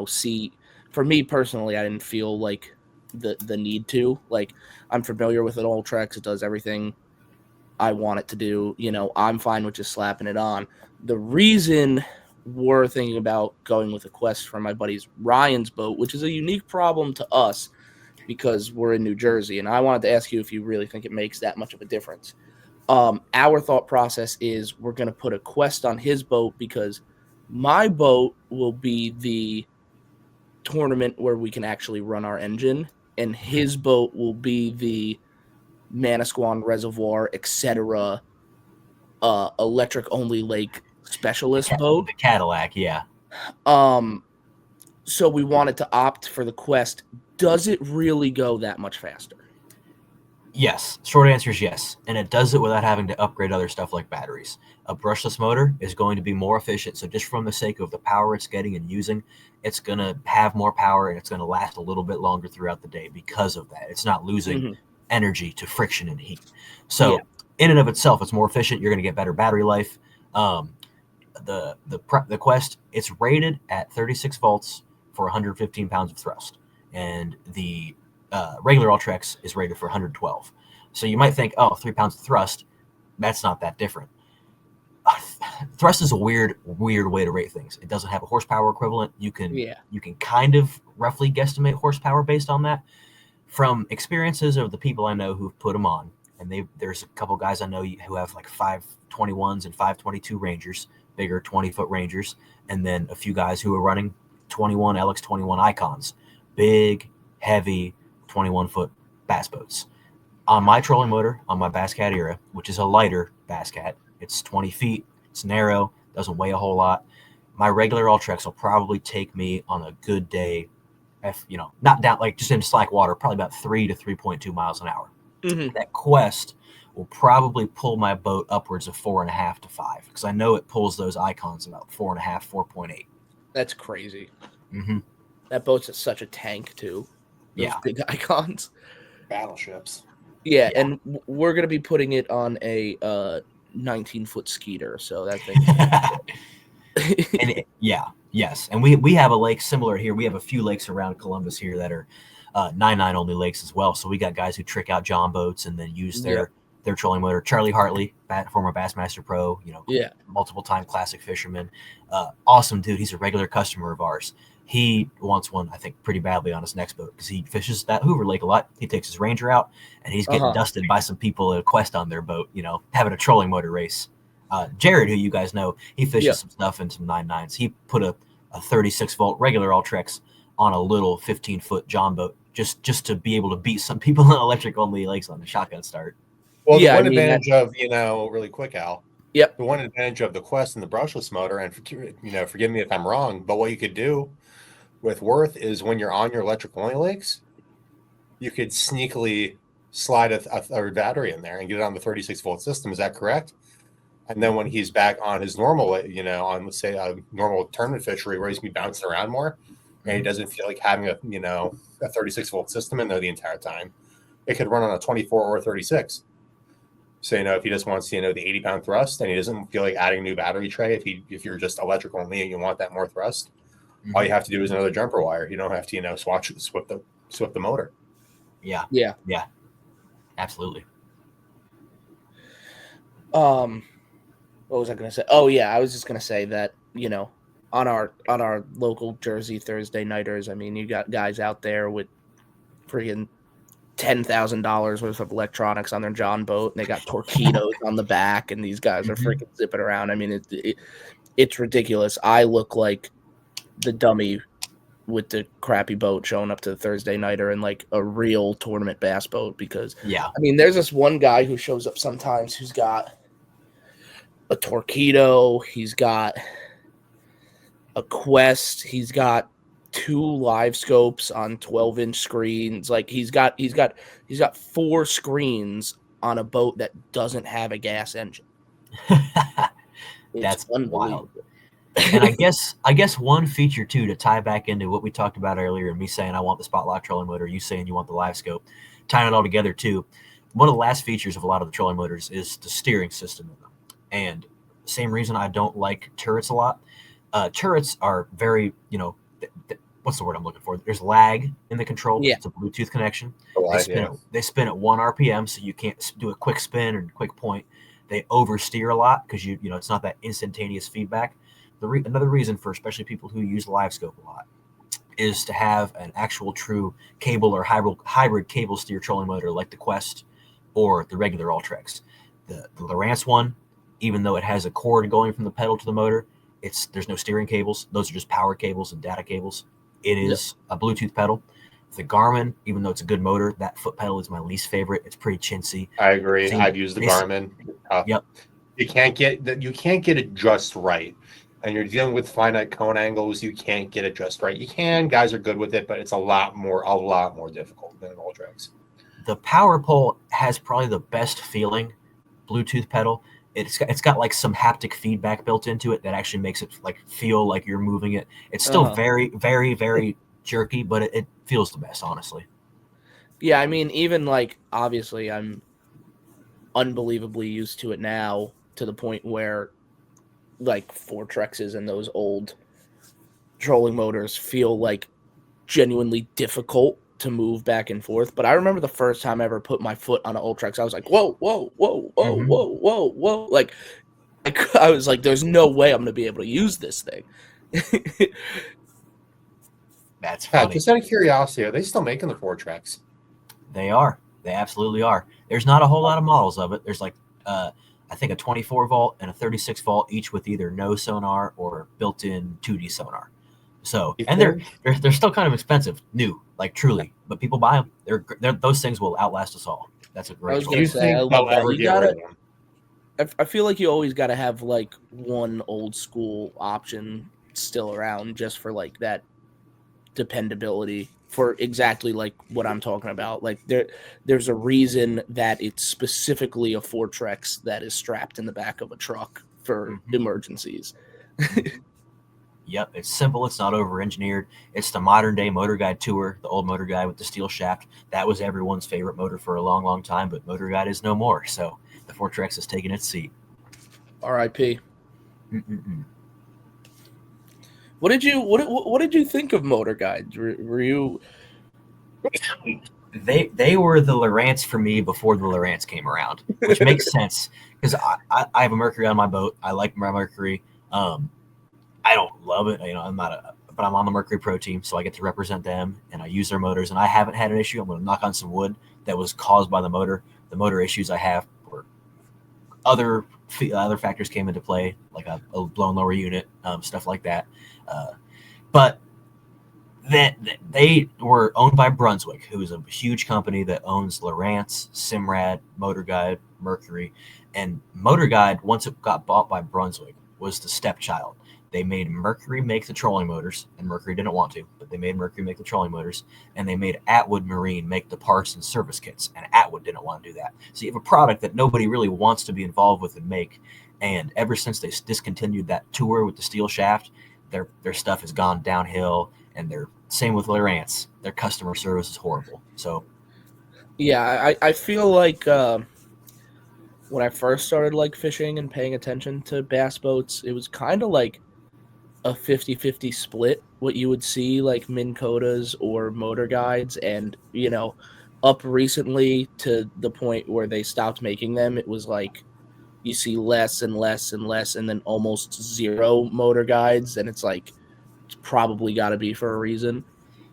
see, for me personally, I didn't feel like the need to. Like, I'm familiar with an Ultrex. It does everything I want it to do. You know, I'm fine with just slapping it on. The reason we're thinking about going with a Quest for my buddy's Ryan's boat, which is a unique problem to us because we're in New Jersey, and I wanted to ask you if you really think it makes that much of a difference. Our thought process is we're going to put a Quest on his boat because my boat will be the tournament where we can actually run our engine, and his boat will be the Manasquan Reservoir, etc. Electric only lake specialist boat. The Cadillac, yeah. So we wanted to opt for the Quest. Does it really go that much faster? Yes. Short answer is yes. And it does it without having to upgrade other stuff like batteries. A brushless motor is going to be more efficient. So just from the sake of the power it's getting and using, it's going to have more power and it's going to last a little bit longer throughout the day because of that. It's not losing energy to friction and heat. So in and of itself, it's more efficient. You're going to get better battery life. The Quest, it's rated at 36 volts for 115 pounds of thrust. And the regular Ultrex is rated for 112. So you might think, oh, 3 pounds of thrust, that's not that different. Thrust is a weird way to rate things. It doesn't have a horsepower equivalent. You can kind of roughly guesstimate horsepower based on that. From experiences of the people I know who've put them on, and there's a couple guys I know who have like 521s and 522 Rangers, bigger 20-foot Rangers, and then a few guys who are running 21 LX21 Icons, big, heavy 21-foot bass boats. On my trolling motor, on my Bass Cat Era, which is a lighter Bass Cat, it's 20 feet, it's narrow, doesn't weigh a whole lot. My regular Ultrex will probably take me on a good day, not down, like just in slack water, probably about 3 to 3.2 miles an hour. Mm-hmm. That Quest will probably pull my boat upwards of 4.5 to 5, because I know it pulls those Icons about 4.5, 4.8. That's crazy. Mm-hmm. That boat's such a tank too. Those big Icons. Battleships. Yeah, and we're gonna be putting it on a 19-foot Skeeter, so that thing. Yes, and we have a lake similar here. We have a few lakes around Columbus here that are 9.9 only lakes as well. So we got guys who trick out John boats and then use their trolling motor. Charlie Hartley, former Bassmaster Pro, multiple time classic fisherman, awesome dude. He's a regular customer of ours. He wants one, I think, pretty badly on his next boat because he fishes that Hoover Lake a lot. He takes his Ranger out, and he's getting dusted by some people at a Quest on their boat, having a trolling motor race. Jared, who you guys know, he fishes some stuff in some 9.9s. He put a 36-volt regular Ultrex on a little 15-foot John boat just to be able to beat some people in electric-only lakes on the shotgun start. Well, the one advantage of, really quick, Al. Yep. The one advantage of the Quest and the brushless motor, and forgive me if I'm wrong, but what you could do with Worth is when you're on your electric-only lakes, you could sneakily slide a battery in there and get it on the 36-volt system. Is that correct? And then when he's back on his normal, on, let's say, a normal tournament fishery where he's going to be bouncing around more, and he doesn't feel like having a 36-volt system in there the entire time, it could run on a 24 or a 36. So, if he just wants, the 80-pound thrust and he doesn't feel like adding a new battery tray, if you're just electric only and you want that more thrust, all you have to do is another jumper wire. You don't have to, swap the motor. Yeah. Absolutely. What was I going to say? Oh yeah, I was just going to say that, on our local Jersey Thursday nighters, I mean, you got guys out there with freaking $10,000 worth of electronics on their John boat, and they got torpedoes on the back, and these guys are freaking zipping around. I mean, it's ridiculous. I look like the dummy with the crappy boat showing up to the Thursday nighter in like a real tournament bass boat because I mean, there's this one guy who shows up sometimes who's got a Torpedo, he's got a Quest, he's got 2 live scopes on 12-inch screens. Like he's got 4 screens on a boat that doesn't have a gas engine. That's wild. And I guess one feature too to tie back into what we talked about earlier, and me saying I want the spot lock trolling motor, you saying you want the live scope, tying it all together too. One of the last features of a lot of the trolling motors is the steering system in them. And same reason I don't like turrets a lot. Turrets are very, what's the word I'm looking for? There's lag in the control. Yeah. It's a Bluetooth connection. They They spin at 1 RPM, so you can't do a quick spin or quick point. They oversteer a lot because it's not that instantaneous feedback. Another reason for especially people who use live scope a lot is to have an actual true cable or hybrid cable steer trolling motor like the Quest or the regular Ultrex. The Lowrance one, even though it has a cord going from the pedal to the motor, there's no steering cables. Those are just power cables and data cables. It is a Bluetooth pedal. The Garmin, even though it's a good motor, that foot pedal is my least favorite. It's pretty chintzy. I agree. I've used the Garmin. Yep. You can't get it just right. And you're dealing with finite cone angles. You can't get it just right. You can. Guys are good with it, but it's a lot more difficult than an Ultrex. The Power Pole has probably the best feeling Bluetooth pedal. It's got like some haptic feedback built into it that actually makes it like feel like you're moving it. It's still very, very, very jerky, but it feels the best, honestly. Yeah, I mean, even like obviously I'm unbelievably used to it now to the point where like Fortrexes and those old trolling motors feel like genuinely difficult to move back and forth. But I remember the first time I ever put my foot on an Ultrex, I was like, whoa, whoa, whoa, whoa, Mhm. whoa, whoa, whoa. Like, I was like, there's no way I'm going to be able to use this thing. That's Yeah, funny. just out of curiosity, are they still making the 4-tracks? They are. They absolutely are. There's not a whole lot of models of it. There's like, I think a 24 volt and a 36 volt, each with either no sonar or built-in 2D sonar. So, You and think? they're still kind of expensive, new, like truly, but people buy them. They're those things will outlast us all. That's a I great was Do gonna you choice. say, I think love they'll that. ever You get gotta. rid of them? I feel like you always got to have like one old school option still around just for like that dependability for exactly like what I'm talking about. Like there's a reason that it's specifically a Fortrex that is strapped in the back of a truck for emergencies. Yep, it's simple. It's not over-engineered. It's the modern-day Motor Guide Tour, the old Motor Guide with the steel shaft. That was everyone's favorite motor for a long, long time, but Motor Guide is no more. So the Fortrex has taken its seat. R.I.P. Mm-mm-mm. What did you think of Motor Guide? Were you They were the Lowrance for me before the Lowrance came around, which makes sense because I have a Mercury on my boat. I like my Mercury. I don't love it, I'm not but I'm on the Mercury Pro team, so I get to represent them and I use their motors, and I haven't had an issue. I'm going to knock on some wood that was caused by the motor. The motor issues I have were other factors came into play, like a blown lower unit, stuff like that. But that they were owned by Brunswick, who is a huge company that owns Lowrance, Simrad, Motor Guide, Mercury, and Motor Guide, once it got bought by Brunswick, was the stepchild. They made Mercury make the trolling motors, and Mercury didn't want to, but they made Mercury make the trolling motors, and they made Atwood Marine make the parts and service kits, and Atwood didn't want to do that. So you have a product that nobody really wants to be involved with and make, and ever since they discontinued that tour with the steel shaft, their stuff has gone downhill, and they're same with Lowrance. Their customer service is horrible. So Yeah, I feel like when I first started like fishing and paying attention to bass boats, it was kind of like a 50-50 split, what you would see like Minn Kotas or Motor Guides, and up recently to the point where they stopped making them, it was like you see less and less and less and then almost zero Motor Guides, and it's like it's probably got to be for a reason.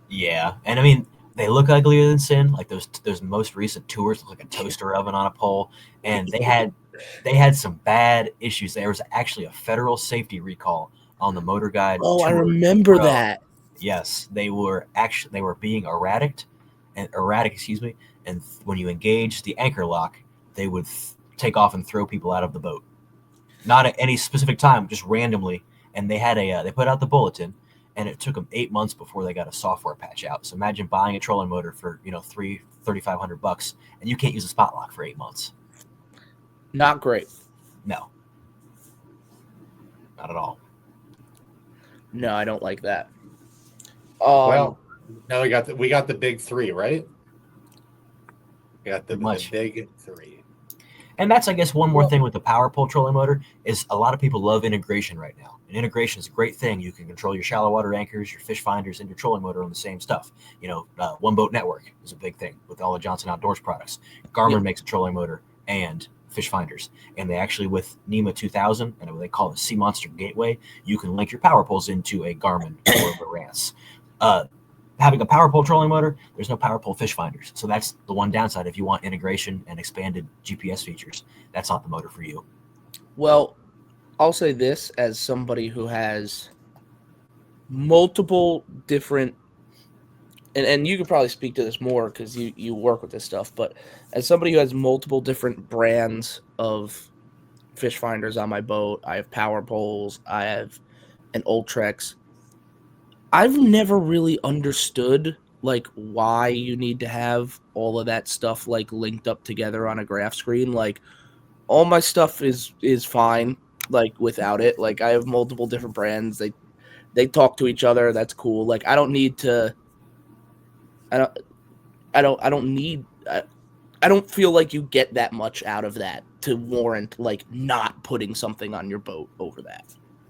yeah, and I mean they look uglier than sin. Like those most recent tours look like a toaster oven on a pole, and they had some bad issues. There was actually a federal safety recall on the Motor Guide. Oh, I Tour remember Pro. that. Yes, they were being erratic, excuse me. And when you engage the anchor lock, they would take off and throw people out of the boat. Not at any specific time, just randomly. And they had they put out the bulletin, and it took them 8 months before they got a software patch out. So imagine buying a trolling motor for $3,500, and you can't use a spot lock for 8 months. Not great. No, not at all. No, I don't like that. Well, now we got the big three, right? We got the big three. And that's, I guess, one more thing with the power pole trolling motor is a lot of people love integration right now. And integration is a great thing. You can control your shallow water anchors, your fish finders, and your trolling motor on the same stuff. One boat network is a big thing with all the Johnson Outdoors products. Garmin makes a trolling motor and fish finders. And they actually, with NEMA 2000, and what they call the Sea Monster Gateway, you can link your power poles into a Garmin or a Lowrance. Having a power pole trolling motor, there's no power pole fish finders. So that's the one downside. If you want integration and expanded GPS features, that's not the motor for you. Well, I'll say this as somebody who has multiple different, and you could probably speak to this more because you work with this stuff, but as somebody who has multiple different brands of fish finders on my boat, I have power poles, I have an Ultrex. I've never really understood like why you need to have all of that stuff like linked up together on a graph screen. Like all my stuff is fine like without it. Like I have multiple different brands. They talk to each other. That's cool. Like I don't need to I don't feel like you get that much out of that to warrant like not putting something on your boat over that.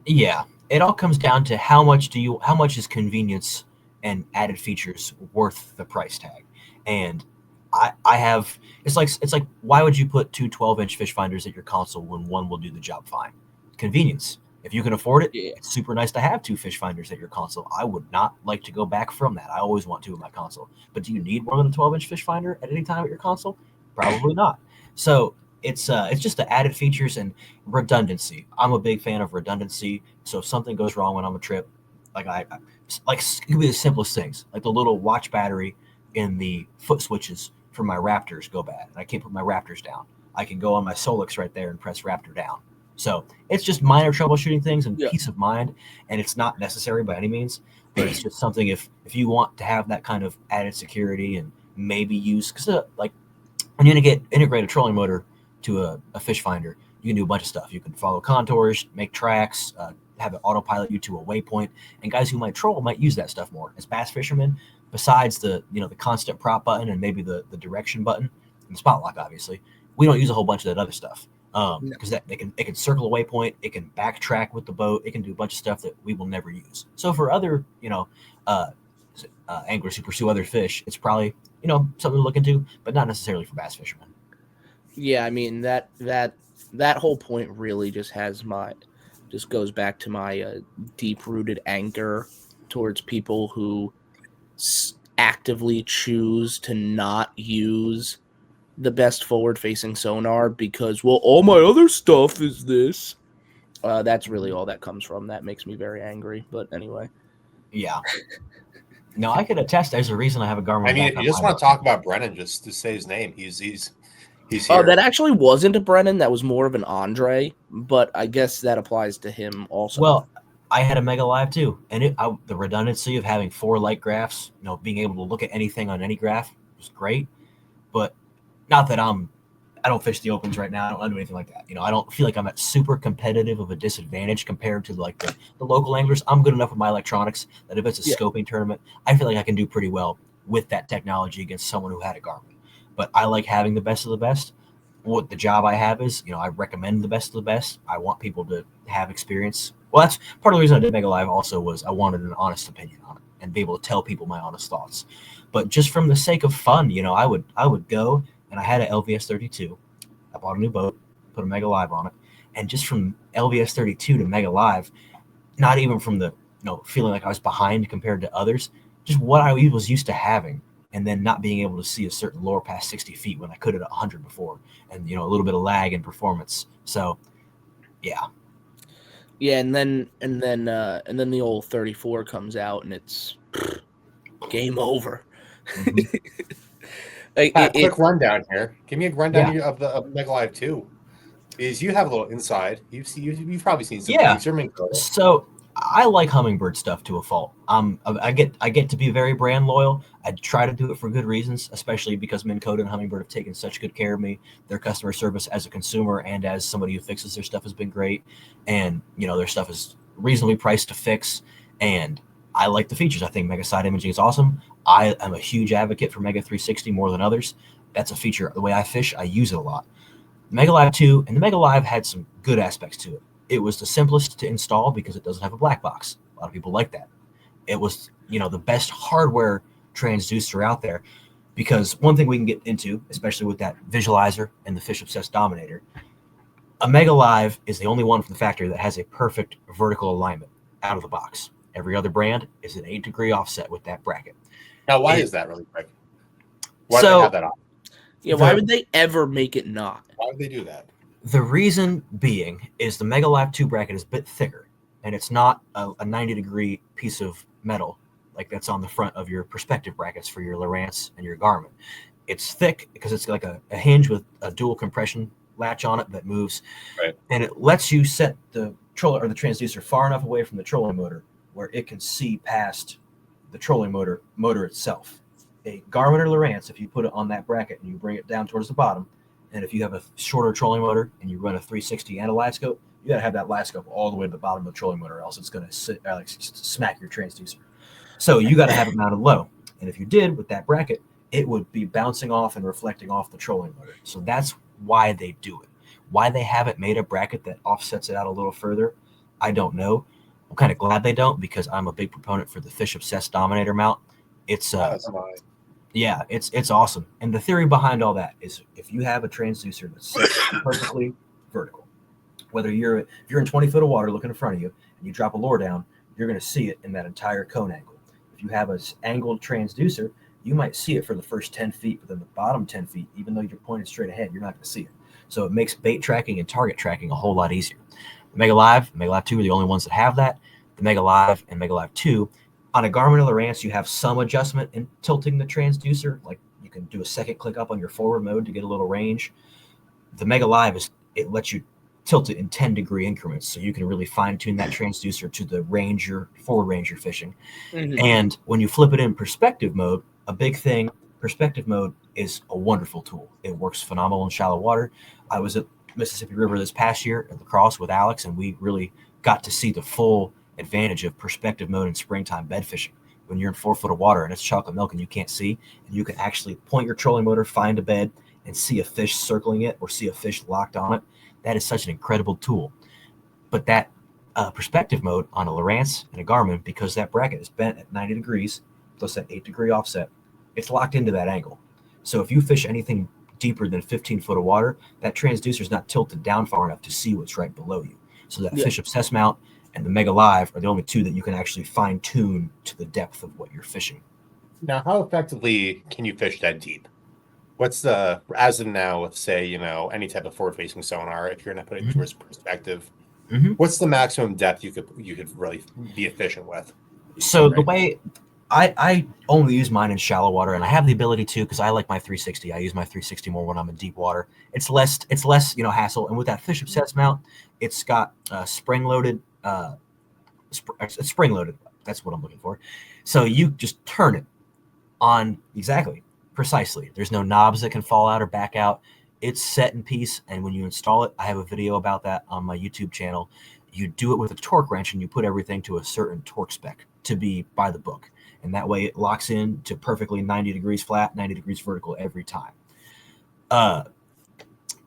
Yeah, it all comes down to how much is convenience and added features worth the price tag. And I have it's like why would you put two 12-inch fish finders at your console when one will do the job fine? Convenience. If you can afford it, Yeah. it's super nice to have two fish finders at your console. I would not like to go back from that. I always want two in my console. But do you need more than a 12-inch fish finder at any time at your console? Probably not. So it's just the added features and redundancy. I'm a big fan of redundancy. So if something goes wrong when I'm a trip, like it could be the simplest things, like the little watch battery in the foot switches for my Raptors go bad, and I can't put my Raptors down. I can go on my Solix right there and press Raptor down. So it's just minor troubleshooting things and Yeah. peace of mind, and it's not necessary by any means, but it's just something if you want to have that kind of added security and maybe use, because like when you integrate a trolling motor to a fish finder, you can do a bunch of stuff. You can follow contours, make tracks, have it autopilot you to a waypoint, and guys who might troll might use that stuff more. As bass fishermen, besides the the constant prop button and maybe the direction button and the spot lock, obviously, we don't use a whole bunch of that other stuff because that it can circle a waypoint, it can backtrack with the boat, it can do a bunch of stuff that we will never use. So for other anglers who pursue other fish, it's probably something to look into, but not necessarily for bass fishermen. Yeah, I mean that whole point really just goes back to my deep-rooted anger towards people who actively choose to not use the best forward-facing sonar because, well, all my other stuff is this. That's really all that comes from. That makes me very angry. But anyway. Yeah. No, I could attest. There's a reason I have a Garmin. I mean, if you just want to talk about Brennan, just to say his name, he's here. Oh, that actually wasn't a Brennan. That was more of an Andre, but I guess that applies to him also. Well, I had a Mega Live too, and the redundancy of having 4 light graphs, being able to look at anything on any graph was great. But not that I don't fish the opens right now. I don't do anything like that. I don't feel like I'm at super competitive of a disadvantage compared to like the local anglers. I'm good enough with my electronics that if it's a scoping tournament, I feel like I can do pretty well with that technology against someone who had a Garmin. But I like having the best of the best. What the job I have is, I recommend the best of the best. I want people to have experience. Well, that's part of the reason I did Mega Live also was I wanted an honest opinion on it and be able to tell people my honest thoughts. But just from the sake of fun, I would go, and I had an LVS 32. I bought a new boat, put a Mega Live on it, and just from LVS 32 to Mega Live, not even from the feeling like I was behind compared to others, just what I was used to having, and then not being able to see a certain lure past 60 feet when I could at 100 before, and a little bit of lag in performance. So, yeah. Yeah, and then the old 34 comes out, and it's game over. Mm-hmm. Quick rundown here. Give me a rundown of the Mega Live 2. Is you have a little inside. You've probably seen some. Yeah. Chuprinko. So I like Humminbird stuff to a fault. I get to be very brand loyal. I try to do it for good reasons, especially because Minn Kota and Humminbird have taken such good care of me. Their customer service as a consumer and as somebody who fixes their stuff has been great. And their stuff is reasonably priced to fix. And I like the features. I think Mega Side Imaging is awesome. I am a huge advocate for Mega 360 more than others. That's a feature. The way I fish, I use it a lot. Mega Live 2 and the Mega Live had some good aspects to it. It was the simplest to install because it doesn't have a black box. A lot of people like that. It was, the best hardware transducer out there because one thing we can get into, especially with that visualizer and the Fish Obsessed Dominator, a Mega Live is the only one from the factory that has a perfect vertical alignment out of the box. Every other brand is an 8-degree offset with that bracket. Now, why is that really quick? Why do they have that on? Yeah, why would they ever make it not? Why would they do that? The reason being is the Mega Live 2 bracket is a bit thicker, and it's not a 90-degree piece of metal like that's on the front of your perspective brackets for your Lowrance and your Garmin. It's thick because it's like a hinge with a dual compression latch on it that moves, right. And it lets you set the troller or the transducer far enough away from the trolling motor where it can see past the trolling motor itself. A Garmin or Lowrance, if you put it on that bracket and you bring it down towards the bottom, and if you have a shorter trolling motor and you run a 360 and a live scope, you got to have that live scope all the way to the bottom of the trolling motor, or else it's going to smack your transducer. So you got to have it mounted low. And if you did with that bracket, it would be bouncing off and reflecting off the trolling motor. So that's why they do it. Why they haven't made a bracket that offsets it out a little further, I don't know. I'm kind of glad they don't, because I'm a big proponent for the Fish Obsessed Dominator mount. It's yeah, it's awesome. And the theory behind all that is, if you have a transducer that's set perfectly vertical, whether if you're in 20 foot of water looking in front of you and you drop a lure down, you're going to see it in that entire cone angle. If you have an angled transducer, you might see it for the first 10 feet, but then the bottom 10 feet, even though you're pointed straight ahead, you're not going to see it. So it makes bait tracking and target tracking a whole lot easier. The Mega Live, Mega Live 2 are the only ones that have that. The Mega Live and Mega Live 2, on a Garmin or Lowrance, you have some adjustment in tilting the transducer. Like, you can do a second click up on your forward mode to get a little range. The Mega Live it lets you tilt it in 10-degree increments, so you can really fine tune that transducer to the forward range you're fishing. Mm-hmm. And when you flip it in perspective mode, a big thing, perspective mode is a wonderful tool. It works phenomenal in shallow water. I was at Mississippi River this past year at La Crosse with Alex, and we really got to see the full advantage of perspective mode in springtime bed fishing. When you're in 4 foot of water and it's chocolate milk and you can't see, and you can actually point your trolling motor, find a bed, and see a fish circling it or see a fish locked on it. That is such an incredible tool. But that perspective mode on a Lowrance and a Garmin, because that bracket is bent at 90 degrees plus that 8-degree offset, it's locked into that angle. So if you fish anything deeper than 15 foot of water, that transducer is not tilted down far enough to see what's right below you. So that Fish Obsessed mount and the Mega Live are the only two that you can actually fine tune to the depth of what you're fishing. Now, how effectively can you fish that deep? What's the, as of now, let's say, any type of forward-facing sonar, if you're going to put it towards perspective, what's the maximum depth you could really be efficient with? So the way I only use mine in shallow water, and I have the ability to, because I like my 360. I use my 360 more when I'm in deep water. It's less hassle. And with that Fish Obsessed mount, it's got spring-loaded. It's spring-loaded. That's what I'm looking for. So you just turn it on precisely. There's no knobs that can fall out or back out. It's set in piece, and when you install it, I have a video about that on my YouTube channel. You do it with a torque wrench, and you put everything to a certain torque spec to be by the book. And that way it locks in to perfectly 90 degrees flat, 90 degrees vertical every time.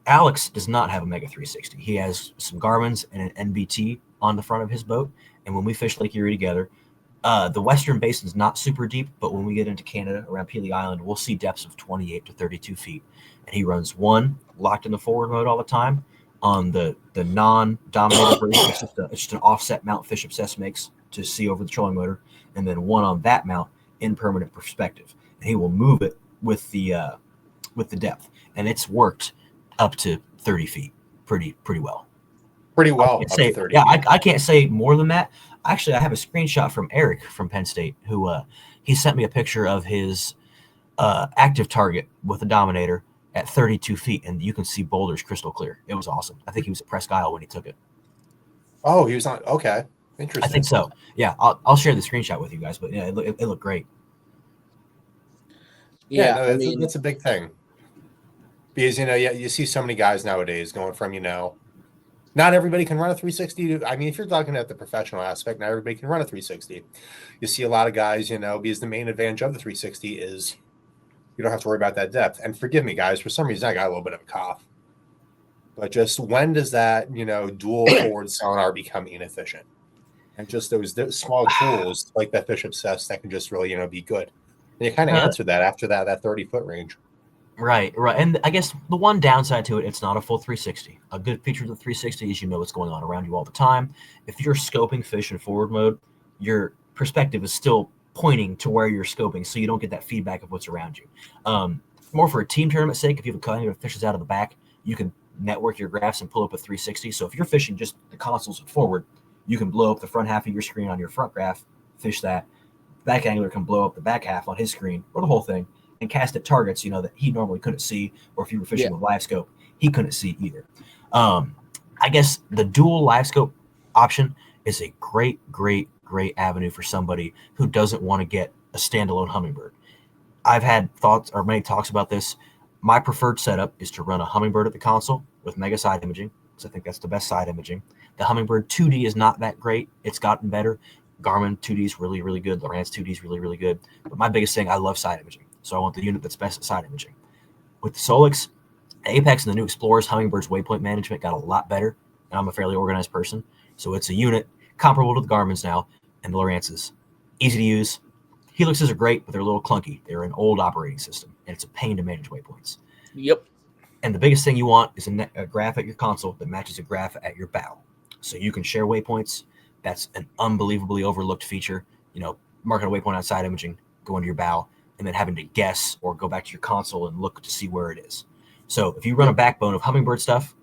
Alex does not have a Mega 360. He has some Garmin's and an NBT on the front of his boat. And when we fish Lake Erie together, the Western Basin's not super deep, but when we get into Canada around Pelee Island, we'll see depths of 28 to 32 feet. And he runs one locked in the forward mode all the time on the non-dominated version. It's just an offset mount Fish Obsessed makes to see over the trolling motor, and then one on that mount in permanent perspective. And he will move it with the depth, and it's worked up to 30 feet pretty well. Pretty well. I can't say more than that. Actually, I have a screenshot from Eric from Penn State, who he sent me a picture of his active target with a Dominator at 32 feet, and you can see boulders crystal clear. It was awesome. I think he was at Presque Isle when he took it. Oh, he was on. Okay. Interesting. I think so. Yeah, I'll share the screenshot with you guys, but yeah, it looked great. Yeah, that's a big thing. Because, you see so many guys nowadays going from, not everybody can run a 360. I mean, if you're talking at the professional aspect, not everybody can run a 360. You see a lot of guys, because the main advantage of the 360 is you don't have to worry about that depth. And forgive me, guys, for some reason I got a little bit of a cough. But just when does that, dual forward sonar become inefficient? And just those small tools like that Fish Obsessed that can just really, be good. And you kind of answer that after that 30-foot range. Right. And I guess the one downside to it, it's not a full 360. A good feature of the 360 is what's going on around you all the time. If you're scoping fish in forward mode, your perspective is still pointing to where you're scoping, so you don't get that feedback of what's around you. More for a team tournament sake, if you have a cutting of fishes out of the back, you can network your graphs and pull up a 360. So if you're fishing just the consoles and forward, you can blow up the front half of your screen on your front graph, fish that. Back angler can blow up the back half on his screen, or the whole thing, and cast at targets, that he normally couldn't see, or if you were fishing with live scope, he couldn't see either. I guess the dual live scope option is a great avenue for somebody who doesn't want to get a standalone Humminbird. I've had many talks about this. My preferred setup is to run a Humminbird at the console with Mega side imaging, because I think that's the best side imaging. The Humminbird 2D is not that great. It's gotten better. Garmin 2D is really, really good. Lowrance 2D is really, really good. But my biggest thing, I love side imaging. So I want the unit that's best at side imaging. With the Solix, Apex, and the new Explorers, Hummingbird's waypoint management got a lot better. And I'm a fairly organized person. So it's a unit comparable to the Garmin's now, and the Lowrances. Easy to use. Helixes are great, but they're a little clunky. They're an old operating system, and it's a pain to manage waypoints. Yep. And the biggest thing you want is a graph at your console that matches a graph at your bow. So you can share waypoints. That's an unbelievably overlooked feature. Marking a waypoint outside imaging, go into your bow, and then having to guess or go back to your console and look to see where it is. So if you run a backbone of Hummingbird stuff,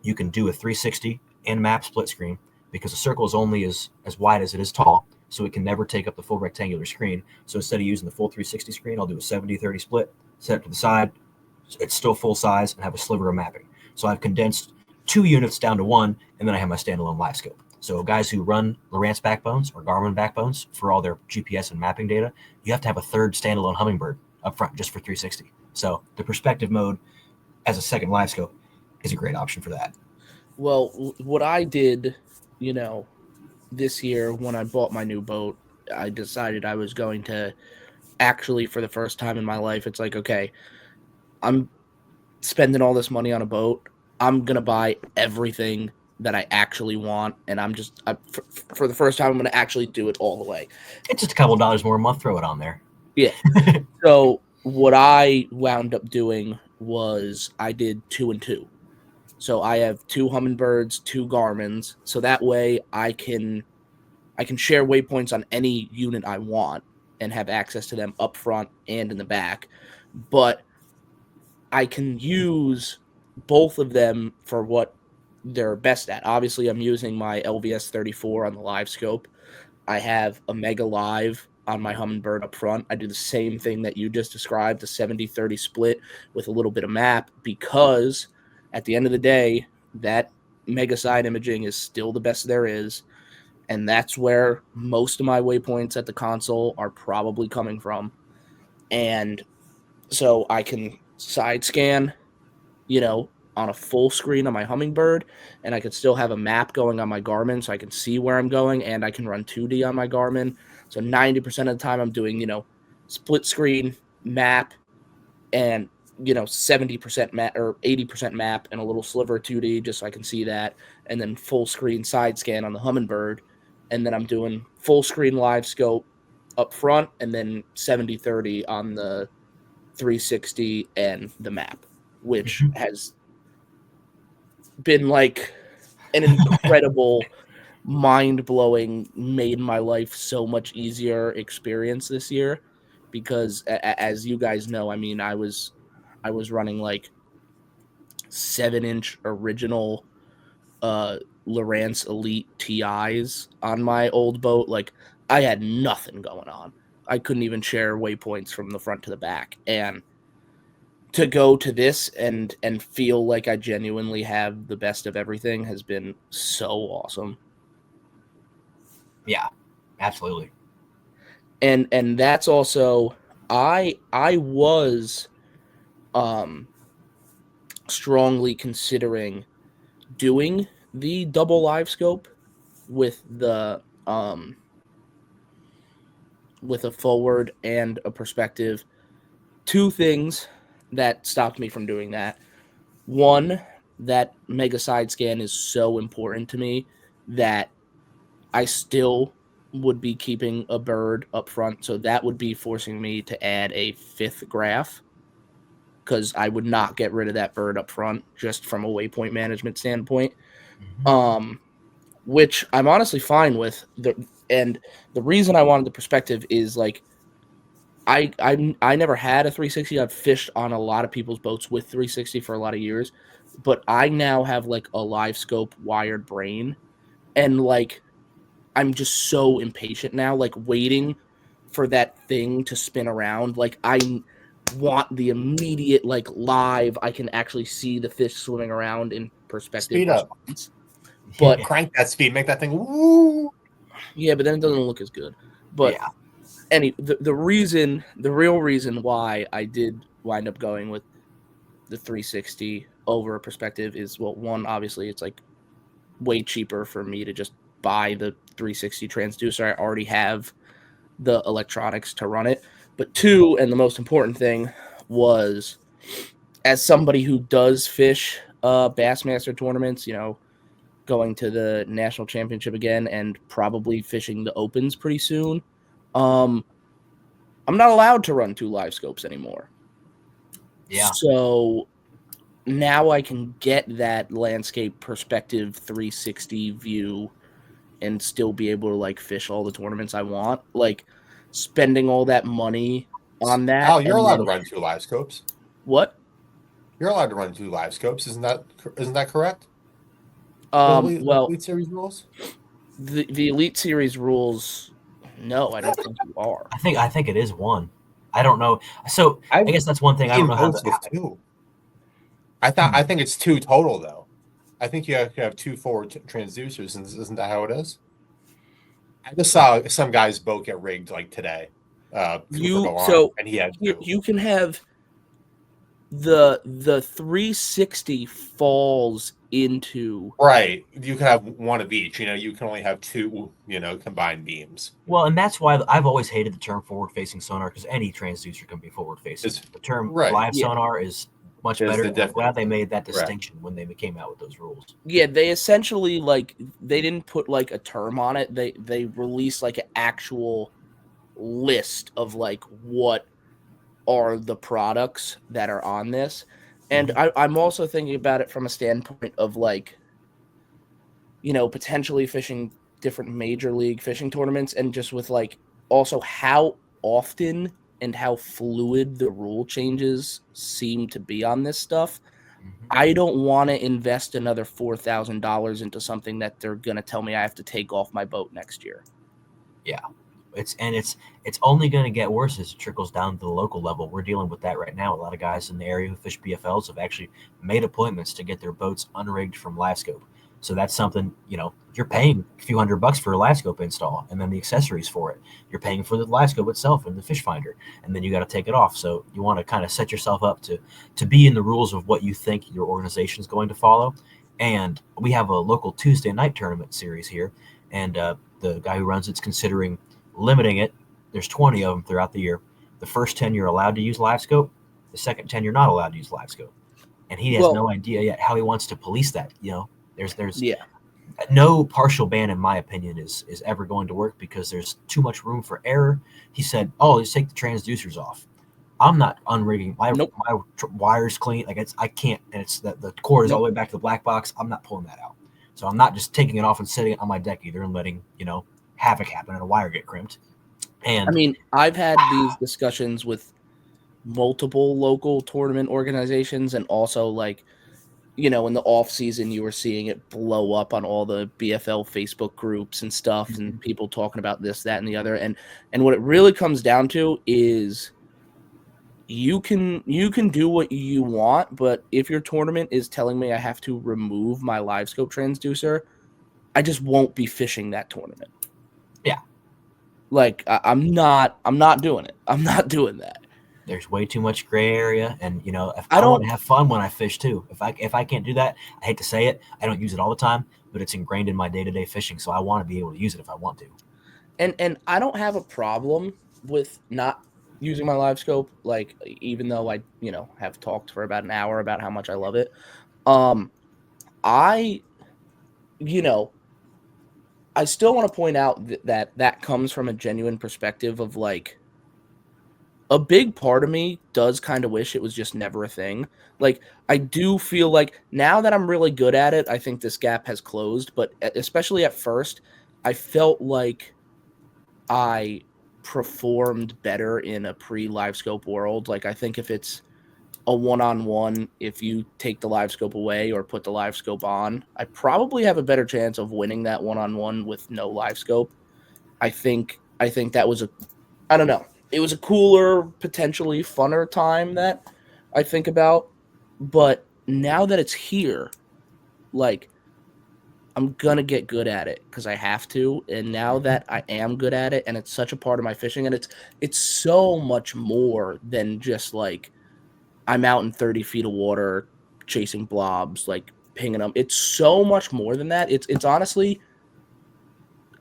you can do a 360 and map split screen because a circle is only as wide as it is tall, so it can never take up the full rectangular screen. So instead of using the full 360 screen, I'll do a 70-30 split, set it to the side. It's still full size and have a sliver of mapping. So I've condensed 2 units down to 1, and then I have my standalone live scope. So guys who run Lowrance backbones or Garmin backbones for all their GPS and mapping data, you have to have a third standalone Hummingbird up front just for 360. So the perspective mode as a second live scope is a great option for that. Well, what I did, this year when I bought my new boat, I decided I was going to actually, for the first time in my life, it's like, okay, I'm spending all this money on a boat. I'm going to buy everything that I actually want, and for the first time, I'm going to actually do it all the way. It's just a couple $1 more a month. Throw it on there. Yeah. So what I wound up doing was I did 2 and 2. So I have 2 Hummingbirds, 2 Garmins. So that way I can share waypoints on any unit I want and have access to them up front and in the back. But I can use both of them for what they're best at. Obviously, I'm using my LVS 34 on the live scope. I have a Mega Live on my Hummingbird up front. I do the same thing that you just described, the 70-30 split with a little bit of map, because at the end of the day, that Mega Side imaging is still the best there is, and that's where most of my waypoints at the console are probably coming from. And so I can side scan, on a full screen on my Hummingbird, and I could still have a map going on my Garmin so I can see where I'm going, and I can run 2D on my Garmin. So 90% of the time I'm doing, split screen, map, and, 70% map or 80% map and a little sliver 2D just so I can see that, and then full screen side scan on the Hummingbird. And then I'm doing full screen live scope up front and then 70-30 on the 360 and the map, which has been like an incredible, mind-blowing, made my life so much easier experience this year, because as you guys know, I mean, I was running like 7-inch original Lowrance Elite TIs on my old boat. Like, I had nothing going on. I couldn't even share waypoints from the front to the back, and to go to this and feel like I genuinely have the best of everything has been so awesome. Yeah, absolutely. And that's also, I was strongly considering doing the double live scope with the with a forward and a perspective. 2 things that stopped me from doing that. One, that Mega Side Scan is so important to me that I still would be keeping a bird up front, so that would be forcing me to add a 5th graph, because I would not get rid of that bird up front just from a waypoint management standpoint. Which I'm honestly fine with. And the reason I wanted the perspective is, like, I never had a 360. I've fished on a lot of people's boats with 360 for a lot of years, but I now have like a live scope wired brain, and like I'm just so impatient now, like waiting for that thing to spin around. Like, I want the immediate, like, live, I can actually see the fish swimming around in perspective. Speed up. But crank that speed, make that thing woo. Yeah, but then it doesn't look as good. But yeah. The real reason why I did wind up going with the 360 over a perspective is, well, one, obviously it's like way cheaper for me to just buy the 360 transducer. I already have the electronics to run it. But 2, and the most important thing, was, as somebody who does fish Bassmaster tournaments, going to the national championship again and probably fishing the opens pretty soon. I'm not allowed to run 2 live scopes anymore. Yeah. So now I can get that landscape perspective 360 view and still be able to like fish all the tournaments I want. Like spending all that money on that. Al, you're allowed to run 2 live scopes. What? You're allowed to run 2 live scopes. Isn't that correct? Well, Elite Series rules. The Elite Series rules. No, I don't think you are. I think it is 1. I don't know. So I guess that's one thing. I don't know how with 2. I think it's 2 total though. I think you have 2 forward transducers, and isn't that how it is? I just saw some guy's boat get rigged like today. And he had 2. You can have the 360 falls into right. You can have 1 of each. You can only have 2. Combined beams. Well, and that's why I've always hated the term forward-facing sonar, because any transducer can be forward-facing. The term live sonar is much better. I'm glad they made that distinction when they came out with those rules. Yeah, they essentially they didn't put like a term on it. They released like an actual list of like what are the products that are on this. And I'm also thinking about it from a standpoint of like, potentially fishing different major league fishing tournaments, and just with like also how often and how fluid the rule changes seem to be on this stuff. I don't want to invest another $4,000 into something that they're going to tell me I have to take off my boat next year. Yeah. It's only going to get worse as it trickles down to the local level. We're dealing with that right now. A lot of guys in the area who fish BFLs have actually made appointments to get their boats unrigged from live scope. So that's something, you're paying a few $100 for a live scope install, and then the accessories for it. You're paying for the live scope itself and the fish finder, and then you got to take it off. So you want to kind of set yourself up to be in the rules of what you think your organization is going to follow. And we have a local Tuesday night tournament series here, and the guy who runs it's considering limiting it. There's 20 of them throughout the year. The first 10 you're allowed to use live scope. The second 10 you're not allowed to use live scope. And he has no idea yet how he wants to police that. There's no partial ban, in my opinion, is ever going to work, because there's too much room for error. He said, just take the transducers off. I'm not unrigging my wires clean. Like I can't, and it's the cord is all the way back to the black box. I'm not pulling that out. So I'm not just taking it off and setting it on my deck either and letting havoc happen and a wire get crimped. And I mean, I've had these discussions with multiple local tournament organizations, and also like, in the off season, you were seeing it blow up on all the BFL Facebook groups and stuff, and people talking about this, that, and the other. And what it really comes down to is you can do what you want, but if your tournament is telling me I have to remove my live scope transducer, I just won't be fishing that tournament. Yeah. Like I'm not doing it. I'm not doing that. There's way too much gray area, and if I want to have fun when I fish too. If I can't do that, I hate to say it, I don't use it all the time, but it's ingrained in my day-to-day fishing, so I want to be able to use it if I want to. And I don't have a problem with not using my live scope, like even though I have talked for about an hour about how much I love it. I still want to point out that comes from a genuine perspective of like, a big part of me does kind of wish it was just never a thing. Like, I do feel like now that I'm really good at it, I think this gap has closed. But especially at first, I felt like I performed better in a pre-live scope world. Like, I think if it's a one-on-one, if you take the live scope away or put the live scope on, I probably have a better chance of winning that one-on-one with no live scope. I think that was I don't know. It was a cooler, potentially funner time that I think about. But now that it's here, like, I'm going to get good at it because I have to. And now that I am good at it, and it's such a part of my fishing, and it's so much more than just, like, I'm out in 30 feet of water chasing blobs, like, pinging them. It's so much more than that. It's honestly,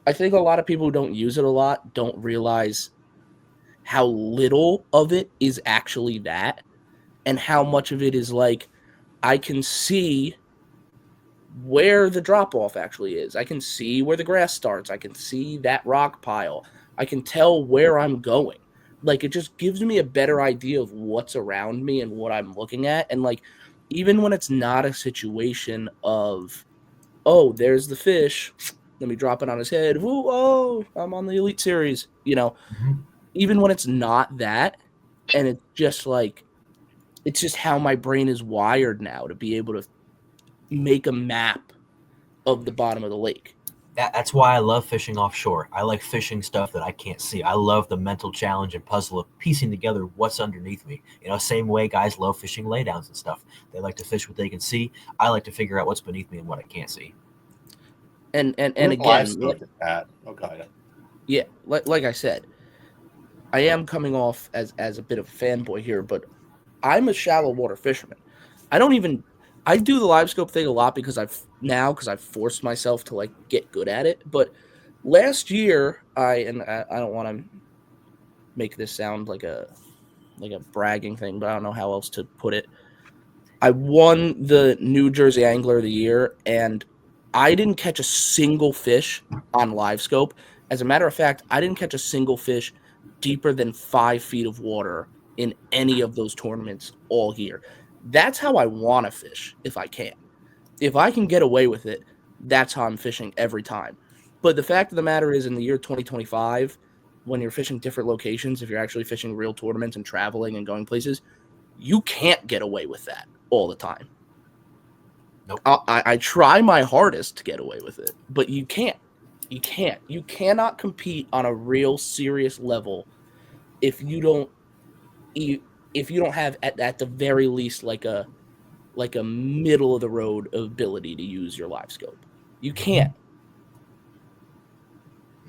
I think a lot of people who don't use it a lot don't realize how little of it is actually that, and how much of it is like, I can see where the drop off actually is. I can see where the grass starts. I can see that rock pile. I can tell where I'm going. Like, it just gives me a better idea of what's around me and what I'm looking at. And like, even when it's not a situation of, oh, there's the fish, let me drop it on his head. Ooh, oh, I'm on the Elite Series. Even when it's not that, and it's just like, it's just how my brain is wired now to be able to make a map of the bottom of the lake. That's why I love fishing offshore. I like fishing stuff that I can't see. I love the mental challenge and puzzle of piecing together what's underneath me. Same way guys love fishing laydowns and stuff. They like to fish what they can see. I like to figure out what's beneath me and what I can't see. And again, okay. Yeah, like I said, I am coming off as a bit of a fanboy here, but I'm a shallow water fisherman. I do the live scope thing a lot because I've forced myself to like get good at it. But last year, I don't want to make this sound like a bragging thing, but I don't know how else to put it. I won the New Jersey Angler of the Year, and I didn't catch a single fish on live scope. As a matter of fact, I didn't catch a single fish deeper than 5 feet of water in any of those tournaments all year. That's how I want to fish if I can. If I can get away with it, that's how I'm fishing every time. But the fact of the matter is, in the year 2025, when you're fishing different locations, if you're actually fishing real tournaments and traveling and going places, you can't get away with that all the time. Nope. I try my hardest to get away with it, but you can't. You can't. You cannot compete on a real serious level if you don't have at the very least like a middle of the road ability to use your live scope. You can't.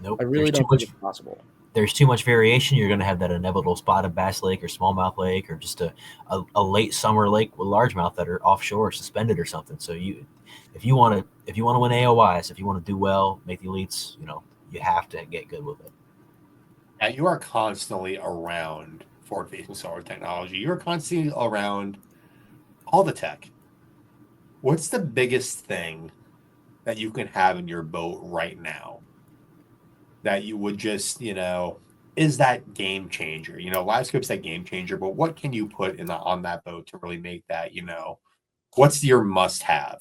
Nope. I really don't think it's possible. There's too much variation. You're going to have that inevitable spotted bass lake or smallmouth lake or just a late summer lake with largemouth that are offshore suspended or something. So if you want to win AOYs, if you want to do well, make the elites, you have to get good with it. And you are constantly around forward-facing solar technology. You're constantly around all the tech. What's the biggest thing that you can have in your boat right now that you would just, is that game changer? Live scope's that game changer, but what can you put on that boat to really make that, what's your must-have?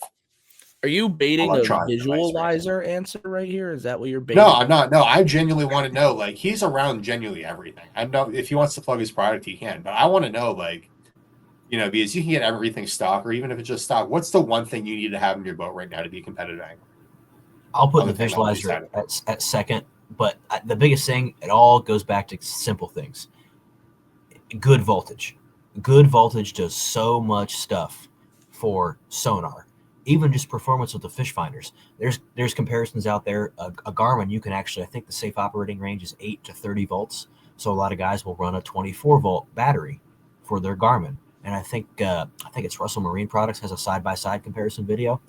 Are you baiting a visualizer answer right here? Is that what you're baiting? No, I'm not. No, I genuinely want to know. Like, he's around genuinely everything. I know if he wants to plug his product, he can. But I want to know, because you can get everything stock, or even if it's just stock, what's the one thing you need to have in your boat right now to be a competitive angler? I'll put the visualizer at second. But the biggest thing, it all goes back to simple things. Good voltage. Good voltage does so much stuff for sonar. Even just performance with the fish finders. There's comparisons out there. A Garmin, you can actually, I think the safe operating range is 8 to 30 volts. So a lot of guys will run a 24 volt battery for their Garmin. And I think it's Russell Marine Products has a side-by-side comparison video.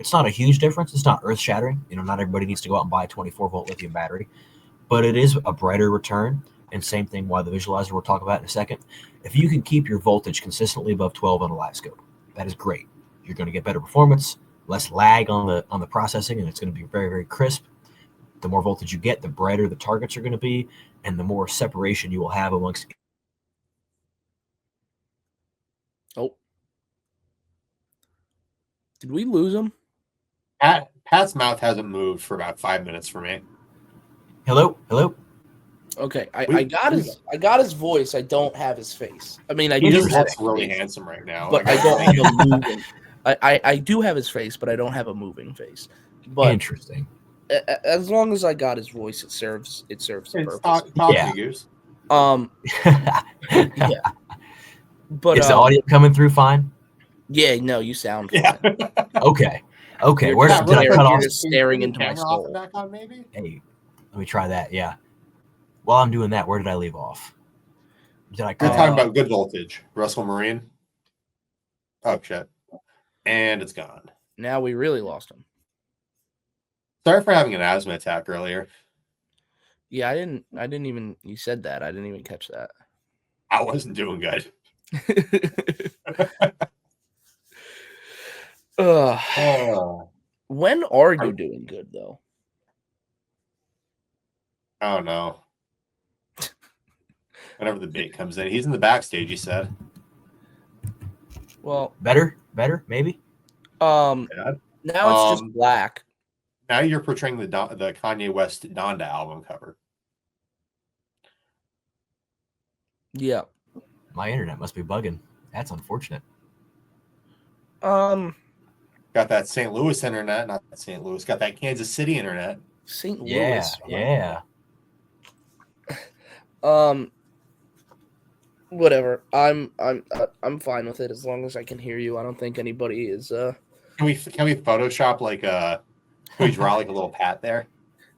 It's not a huge difference. It's not earth-shattering. Not everybody needs to go out and buy a 24 volt lithium battery, but it is a brighter return. And same thing why the visualizer we'll talk about in a second. If you can keep your voltage consistently above 12 on a live scope, that is great. You're going to get better performance, less lag on the processing, and it's going to be very, very crisp. The more voltage you get, the brighter the targets are going to be, and the more separation you will have amongst. Oh, did we lose him? Pat's mouth hasn't moved for about 5 minutes for me. Hello. Okay, I got his voice. I don't have his face. I mean, I do. That's really handsome right now, but I don't have a moving. I do have his face, but I don't have a moving face. But interesting. As long as I got his voice, it serves the purpose. Talk yeah. Goose. Yeah. But is the audio coming through fine? Yeah, no, you sound fine. Okay. Where did I cut off? You're just staring into my soul. Back on, maybe? Hey, let me try that. Yeah. While I'm doing that, where did I leave off? You're talking about good voltage, Russell Marine. Oh shit! And it's gone. Now we really lost him. Sorry for having an asthma attack earlier. Yeah, I didn't even. You said that. I didn't even catch that. I wasn't doing good. When are you doing good though? I don't know. Whenever the bait comes in, he's in the backstage. He said, Well, better, maybe. now it's just black. Now you're portraying the Kanye West Donda album cover. Yeah. My internet must be bugging. That's unfortunate. Got that St. Louis internet, not St. Louis. Got that Kansas City internet. St. Louis. Yeah. Whatever. I'm fine with it as long as I can hear you. I don't think anybody is. Can we Photoshop can we draw like a little pat there?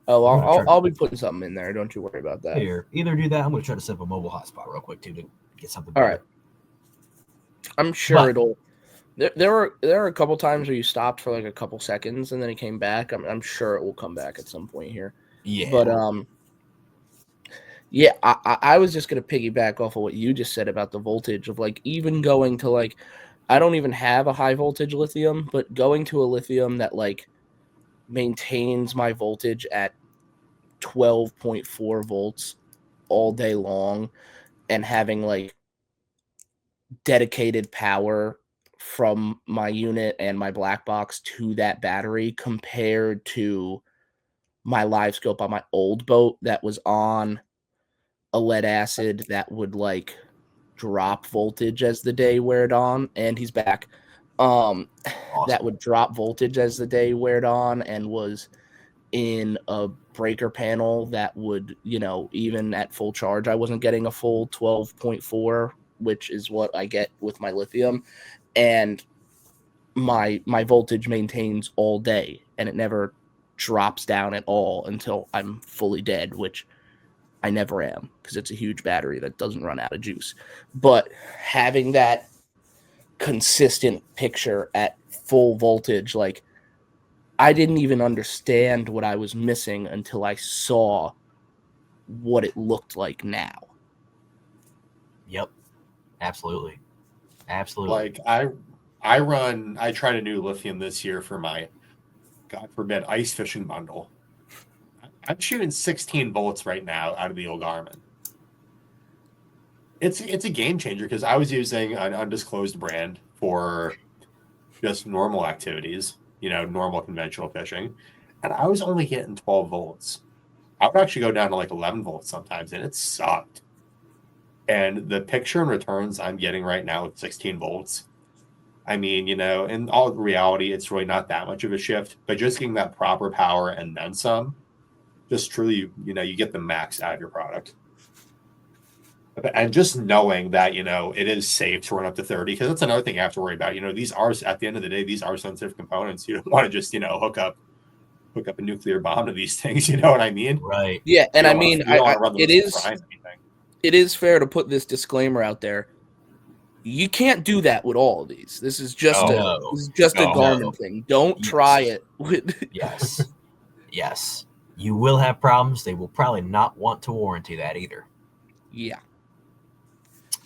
Oh, I'll be putting something in there. Don't you worry about that. Here, either do that. I'm gonna try to set up a mobile hotspot real quick too to get something. All right. I'm sure it'll. There were a couple times where you stopped for like a couple seconds and then it came back. I'm sure it will come back at some point here. Yeah. But yeah, I was just gonna piggyback off of what you just said about the voltage of like even going to like, I don't even have a high voltage lithium, but going to a lithium that like maintains my voltage at 12.4 volts all day long and having like dedicated power from my unit and my black box to that battery compared to my live scope on my old boat that was on a lead acid that would like drop voltage as the day weared on. And he's back. Awesome. That would drop voltage as the day weared on and was in a breaker panel that would, even at full charge, I wasn't getting a full 12.4, which is what I get with my lithium. And my voltage maintains all day and it never drops down at all until I'm fully dead, which I never am because it's a huge battery that doesn't run out of juice. But having that consistent picture at full voltage, like I didn't even understand what I was missing until I saw what it looked like now. Yep. Absolutely. Like I tried a new lithium this year for my, God forbid, ice fishing bundle. I'm shooting 16 volts right now out of the old Garmin. It's a game changer because I was using an undisclosed brand for just normal activities, normal conventional fishing, and I was only getting 12 volts. I would actually go down to like 11 volts sometimes, and it sucked. And the picture and returns I'm getting right now with 16 volts, I mean, in all reality, it's really not that much of a shift, but just getting that proper power and then some, just truly, you get the max out of your product. And just knowing that, it is safe to run up to 30, because that's another thing you have to worry about. These are, at the end of the day, these are sensitive components. You don't want to just, hook up a nuclear bomb to these things. You know what I mean? Right. Yeah. And I mean, it is fair to put this disclaimer out there. You can't do that with all of these. This is just a Garmin thing. Don't try it with. Yes. You will have problems. They will probably not want to warranty that either. Yeah.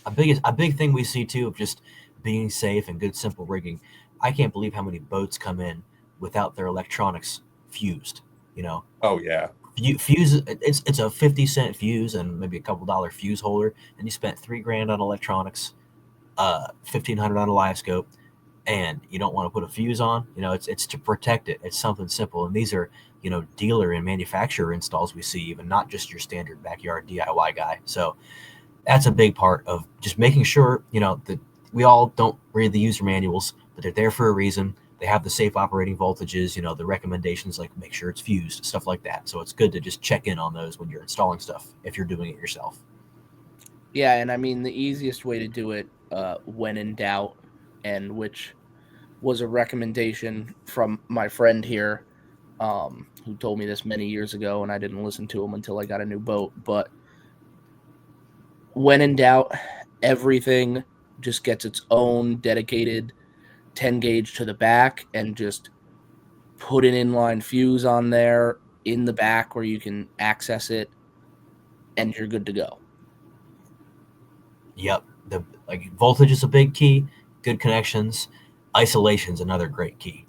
A big thing we see too of just being safe and good simple rigging. I can't believe how many boats come in without their electronics fused. Oh yeah. Fuse. It's a 50-cent fuse and maybe a couple $1 fuse holder, and you spent $3,000 on electronics, $1,500 on a live scope, and you don't want to put a fuse on. It's to protect it. It's something simple, and these are dealer and manufacturer installs we see, even not just your standard backyard DIY guy. So that's a big part of just making sure that we all don't read the user manuals, but they're there for a reason. They have the safe operating voltages, the recommendations like make sure it's fused, stuff like that. So it's good to just check in on those when you're installing stuff if you're doing it yourself. Yeah, and I mean the easiest way to do it when in doubt, and which was a recommendation from my friend here, who told me this many years ago, and I didn't listen to him until I got a new boat. But when in doubt, everything just gets its own dedicated 10 gauge to the back, and just put an inline fuse on there in the back where you can access it, and you're good to go. Yep. Voltage is a big key. Good connections. Isolation's another great key.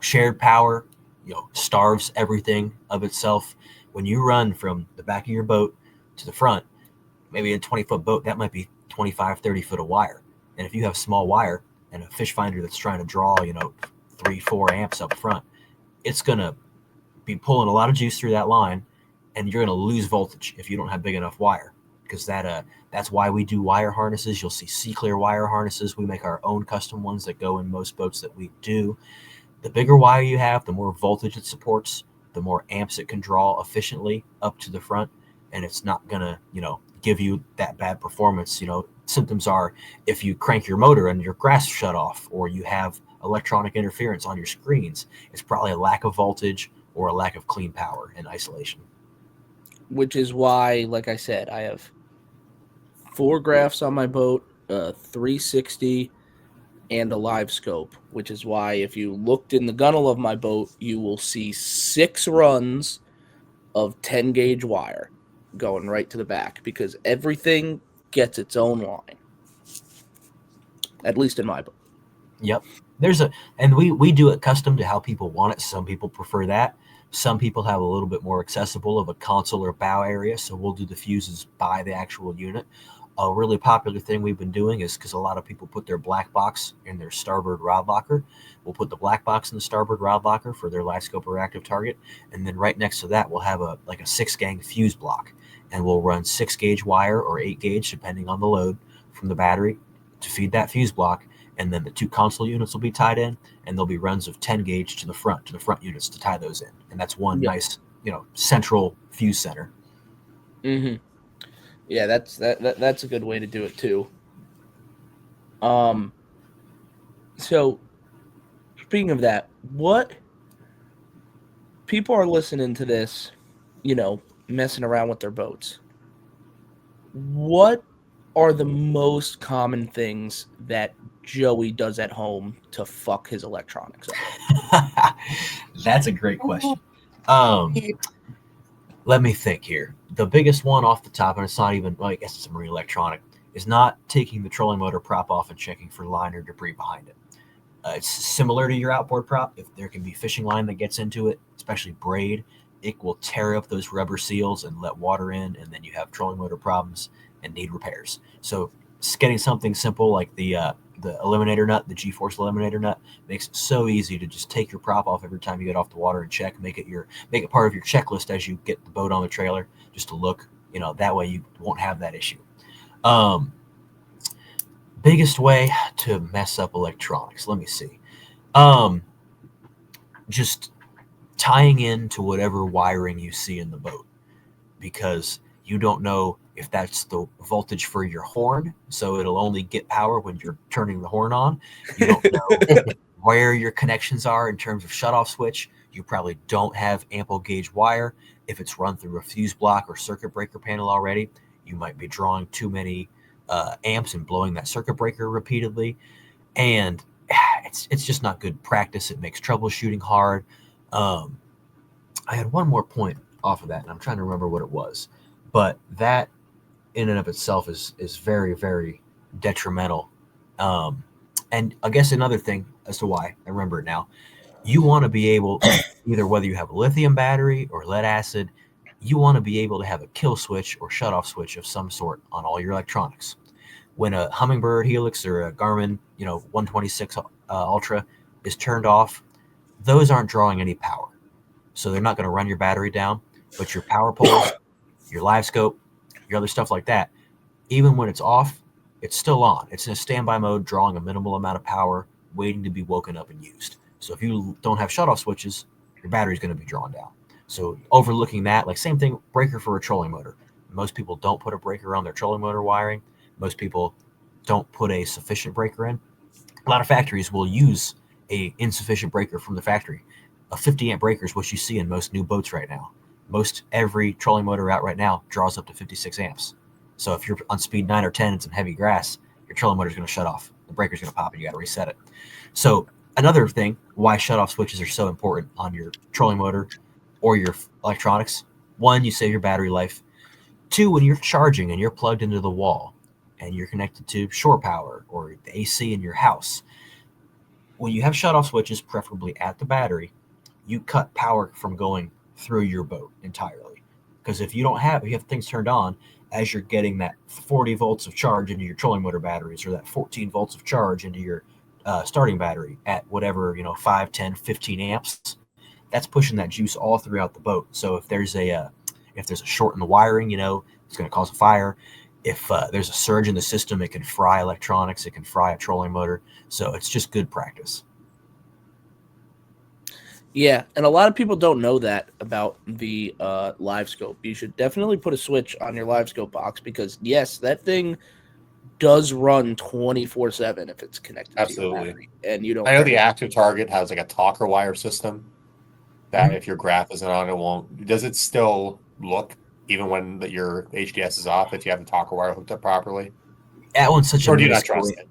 Shared power. starves everything of itself. When you run from the back of your boat to the front, maybe a 20-foot boat, that might be 25, 30 foot of wire. And if you have small wire and a fish finder that's trying to draw, 3-4 amps up front, it's going to be pulling a lot of juice through that line, and you're going to lose voltage if you don't have big enough wire. Because that's why we do wire harnesses. You'll see C-Clear wire harnesses. We make our own custom ones that go in most boats that we do. The bigger wire you have, the more voltage it supports, the more amps it can draw efficiently up to the front, and it's not going to, give you that bad performance. Symptoms are if you crank your motor and your grass shut off, or you have electronic interference on your screens, it's probably a lack of voltage or a lack of clean power and isolation. Which is why, like I said, I have 4 graphs on my boat, 360, and a live scope, which is why if you looked in the gunnel of my boat, you will see 6 runs of 10 gauge wire going right to the back, because everything gets its own line, at least in my boat. Yep. And we do it custom to how people want it. Some people prefer that. Some people have a little bit more accessible of a console or bow area, so we'll do the fuses by the actual unit. A really popular thing we've been doing is, because a lot of people put their black box in their starboard rod locker, we'll put the black box in the starboard rod locker for their live scope or active target, and then right next to that we'll have a 6-gang fuse block, and we'll run 6 gauge wire or 8 gauge depending on the load from the battery to feed that fuse block, and then the 2 console units will be tied in, and there'll be runs of 10 gauge to the front units to tie those in, and that's one nice central fuse center. Mm-hmm. Yeah, that's a good way to do it too. So speaking of that, what people are listening to this, messing around with their boats. What are the most common things that Joey does at home to fuck his electronics up? That's a great question. Let me think here. The biggest one off the top, and it's not even, I guess it's a marine electronic, is not taking the trolling motor prop off and checking for line or debris behind it. It's similar to your outboard prop. If there can be fishing line that gets into it, especially braid, it will tear up those rubber seals and let water in, and then you have trolling motor problems and need repairs. So getting something simple like the eliminator nut, the G-force eliminator nut, makes it so easy to just take your prop off every time you get off the water and check. Make it part of your checklist as you get the boat on the trailer, just to look. That way you won't have that issue. Biggest way to mess up electronics. Let me see. Just tying into whatever wiring you see in the boat, because you don't know if that's the voltage for your horn, so it'll only get power when you're turning the horn on. You don't know where your connections are in terms of shutoff switch. You probably don't have ample gauge wire. If it's run through a fuse block or circuit breaker panel already, you might be drawing too many amps and blowing that circuit breaker repeatedly. And it's just not good practice. It makes troubleshooting hard. I had one more point off of that, and I'm trying to remember what it was. But that in and of itself is very, very detrimental. And I guess another thing as to why, I remember it now, you want to be able, either whether you have a lithium battery or lead acid, you want to be able to have a kill switch or shutoff switch of some sort on all your electronics. When a Humminbird Helix or a Garmin 126 Ultra is turned off, those aren't drawing any power. So they're not going to run your battery down, but your power poles, your live scope, your other stuff like that, even when it's off, it's still on. It's in a standby mode, drawing a minimal amount of power, waiting to be woken up and used. So if you don't have shutoff switches, your battery's going to be drawn down. So overlooking that, like same thing, breaker for a trolling motor. Most people don't put a breaker on their trolling motor wiring. Most people don't put a sufficient breaker in. A lot of factories will use a insufficient breaker from the factory. A 50 amp breaker is what you see in most new boats right now. Most every trolling motor out right now draws up to 56 amps. So if you're on speed 9 or 10 and some heavy grass, your trolling motor is going to shut off. The breaker's going to pop and you got to reset it. So another thing why shutoff switches are so important on your trolling motor or your electronics: one, you save your battery life. Two, when you're charging and you're plugged into the wall and you're connected to shore power or the AC in your house, when you have shutoff switches, preferably at the battery, you cut power from going through your boat entirely. Because if you have things turned on, as you're getting that 40 volts of charge into your trolling motor batteries, or that 14 volts of charge into your starting battery at whatever, 5, 10, 15 amps, that's pushing that juice all throughout the boat. So if there's a short in the wiring, it's going to cause a fire. If there's a surge in the system, it can fry electronics, it can fry a trolling motor. So it's just good practice. Yeah, and a lot of people don't know that about the live scope. You should definitely put a switch on your live scope box because, yes, that thing does run 24/7 if it's connected to your battery. And you don't. I know the active target has like a talker wire system that Mhm. if your graph isn't on, it won't. Does it still look even when your HDS is off if you have the talker wire hooked up properly? That one's such Or a do you not minuscule. trust it?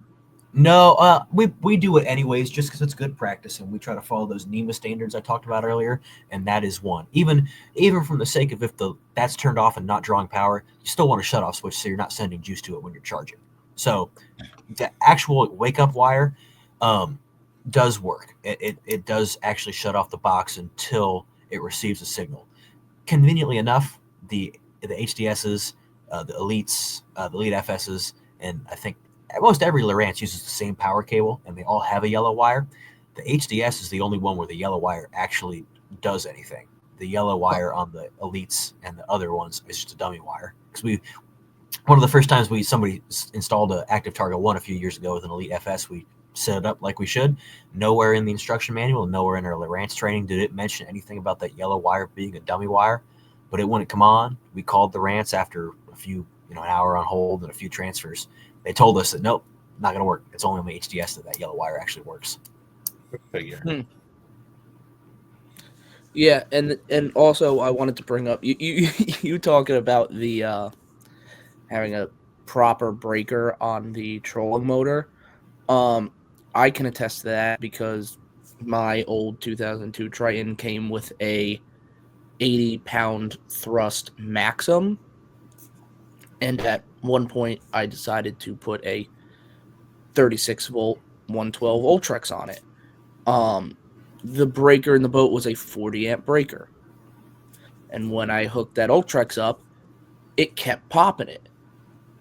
No, we do it anyways just because it's good practice, and we try to follow those NEMA standards I talked about earlier, and that is one. Even from the sake of if that's turned off and not drawing power, you still want a shut-off switch so you're not sending juice to it when you're charging. So the actual wake-up wire does work. It does actually shut off the box until it receives a signal. Conveniently enough, the HDSs, the Elites, the Elite FSs, and I think most every Lowrance uses the same power cable, and they all have a yellow wire. The HDS is the only one where the yellow wire actually does anything. The yellow wire on the Elites and the other ones is just a dummy wire. Because one of the first times somebody installed an Active Target 1 a few years ago with an Elite FS, we set it up like we should. Nowhere in the instruction manual, nowhere in our Lowrance training did it mention anything about that yellow wire being a dummy wire. But it wouldn't come on. We called the Rance after a few, an hour on hold and a few transfers. They told us that nope, not going to work. It's only on the HDS that yellow wire actually works. Figure. Yeah, and also I wanted to bring up you talking about the having a proper breaker on the trolling motor. I can attest to that because my old 2002 Triton came with a 80-pound thrust Maxim, and at one point I decided to put a 36-volt 112 Ultrex on it. The breaker in the boat was a 40-amp breaker. And when I hooked that Ultrex up, it kept popping it.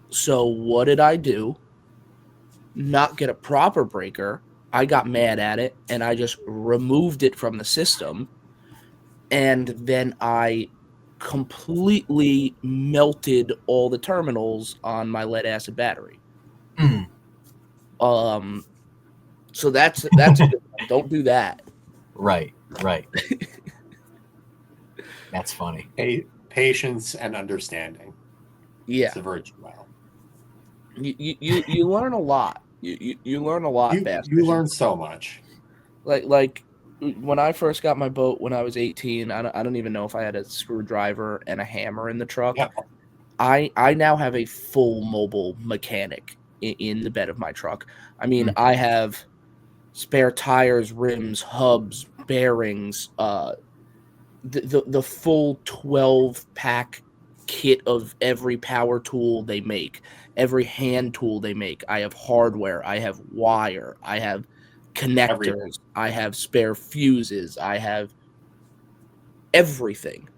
So what did I do? Not get a proper breaker. I got mad at it, and I just removed it from the system. And then I completely melted all the terminals on my lead-acid battery. Mm. So that's a good one. Don't do that. Right. That's funny. Patience and understanding. Yeah, It's a virtue. Well, you learn a lot. You learn a lot. You learn so much. Like when I first got my boat when I was 18, I don't even know if I had a screwdriver and a hammer in the truck. Yeah. I now have a full mobile mechanic in the bed of my truck. I mean, I have spare tires, rims, hubs, bearings, the full 12-pack kit of every power tool they make, every hand tool they make. I have hardware, I have wire, I have connectors, Everything. I have spare fuses, I have everything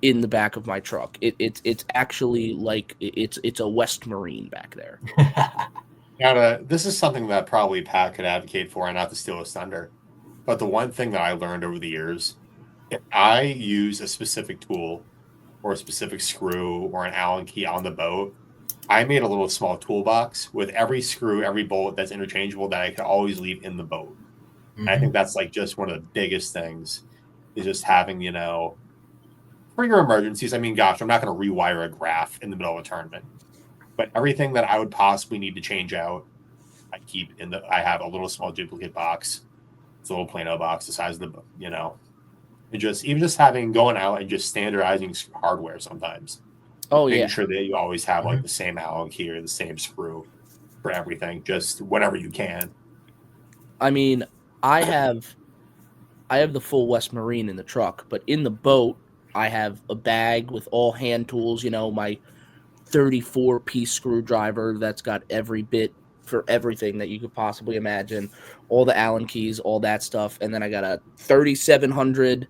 in the back of my truck. It's actually like it's a West Marine back there. Now, this is something that probably Pat could advocate for, and not to steal his thunder. But the one thing that I learned over the years, if I use a specific tool or a specific screw or an Allen key on the boat, I made a little small toolbox with every screw, every bolt that's interchangeable that I could always leave in the boat. Mm-hmm. I think that's like just one of the biggest things is just having, for your emergencies. I mean, gosh, I'm not going to rewire a graph in the middle of a tournament, but everything that I would possibly need to change out, I have a little small duplicate box. It's a little Plano box the size of the book, and just going out and just standardizing hardware sometimes. Oh, making yeah. sure that you always have like the same Allen key or the same screw for everything, just whenever you can. I mean, I have the full West Marine in the truck, but in the boat, I have a bag with all hand tools, my 34-piece screwdriver that's got every bit for everything that you could possibly imagine, all the Allen keys, all that stuff. And then I got a 3700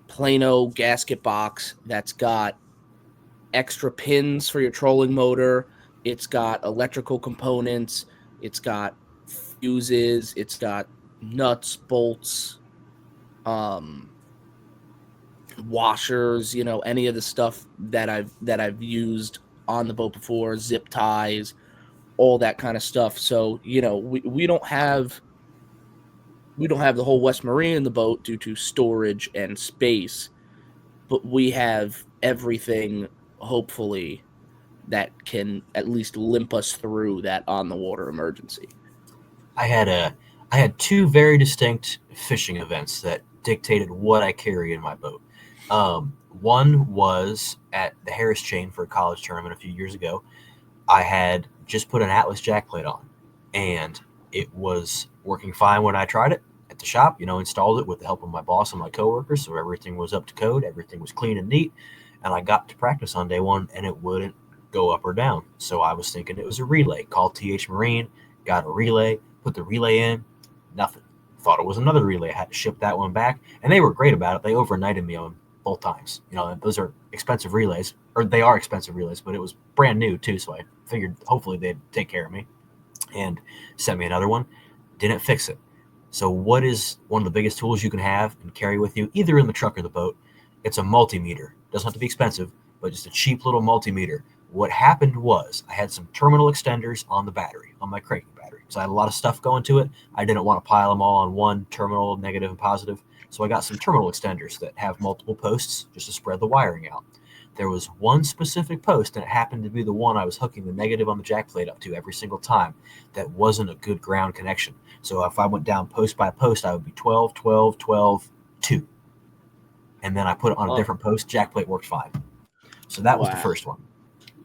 Plano gasket box that's got extra pins for your trolling motor. It's got electrical components. It's got fuses. It's got nuts, bolts, washers, any of the stuff that I've used on the boat before, zip ties, all that kind of stuff. So, we don't have the whole West Marine in the boat due to storage and space, but we have everything, hopefully, that can at least limp us through that on the water emergency. I had two very distinct fishing events that dictated what I carry in my boat. One was at the Harris Chain for a college tournament a few years ago. I had just put an Atlas jackplate on, and it was working fine when I tried it at the shop. Installed it with the help of my boss and my coworkers, so everything was up to code. Everything was clean and neat, and I got to practice on day one, and it wouldn't go up or down. So I was thinking it was a relay. Called TH Marine, got a relay, put the relay in, nothing. Thought it was another relay. I had to ship that one back, and they were great about it. They overnighted me on both times. Those are expensive relays, or they are expensive relays, but it was brand new too, so I figured hopefully they'd take care of me and sent me another one. Didn't fix it. So what is one of the biggest tools you can have and carry with you, either in the truck or the boat? It's a multimeter. Doesn't have to be expensive, but just a cheap little multimeter. What happened was I had some terminal extenders on the battery, on my cranking battery. So I had a lot of stuff going to it. I didn't want to pile them all on one terminal, negative and positive. So I got some terminal extenders that have multiple posts just to spread the wiring out. There was one specific post, and it happened to be the one I was hooking the negative on the jack plate up to every single time, that wasn't a good ground connection. So if I went down post by post, I would be 12, 12, 12, 2. And then I put it on a different post, jack plate worked fine. So that was the first one.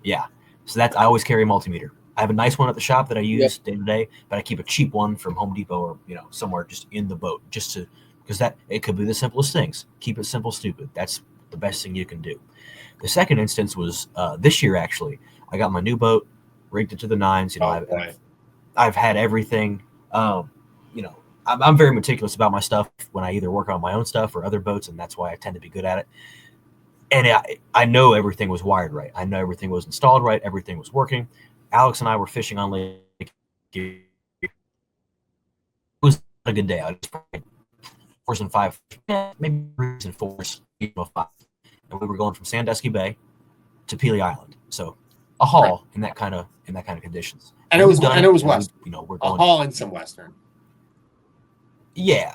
Yeah. So I always carry a multimeter. I have a nice one at the shop that I use day to day, but I keep a cheap one from Home Depot or somewhere just in the boat, because it could be the simplest things. Keep it simple, stupid. That's the best thing you can do. The second instance was this year, actually. I got my new boat, rigged it to the nines. I've had everything. I'm very meticulous about my stuff when I either work on my own stuff or other boats, and that's why I tend to be good at it. And I know everything was wired right. I know everything was installed right. Everything was working. Alex and I were fishing on Lake. It was a good day. I was probably 4s and 5, maybe 3s and 4s, 5. And we were going from Sandusky Bay to Pelee Island. So a haul in that kind of conditions. And it was west. We're going a haul in some western. Yeah.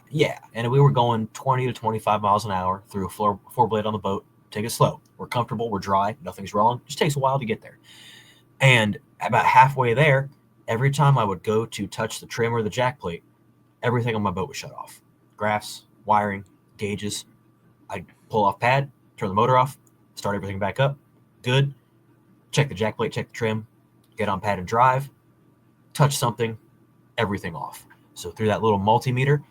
And we were going 20 to 25 miles an hour through a four blade on the boat. Take it slow. We're comfortable. We're dry. Nothing's wrong. Just takes a while to get there. And about halfway there, every time I would go to touch the trim or the jack plate, everything on my boat was shut off. Graphs, wiring, gauges. I'd pull off pad, turn the motor off, start everything back up. Good. Check the jack plate, check the trim, get on pad and drive, touch something, everything off. So through that little multimeter,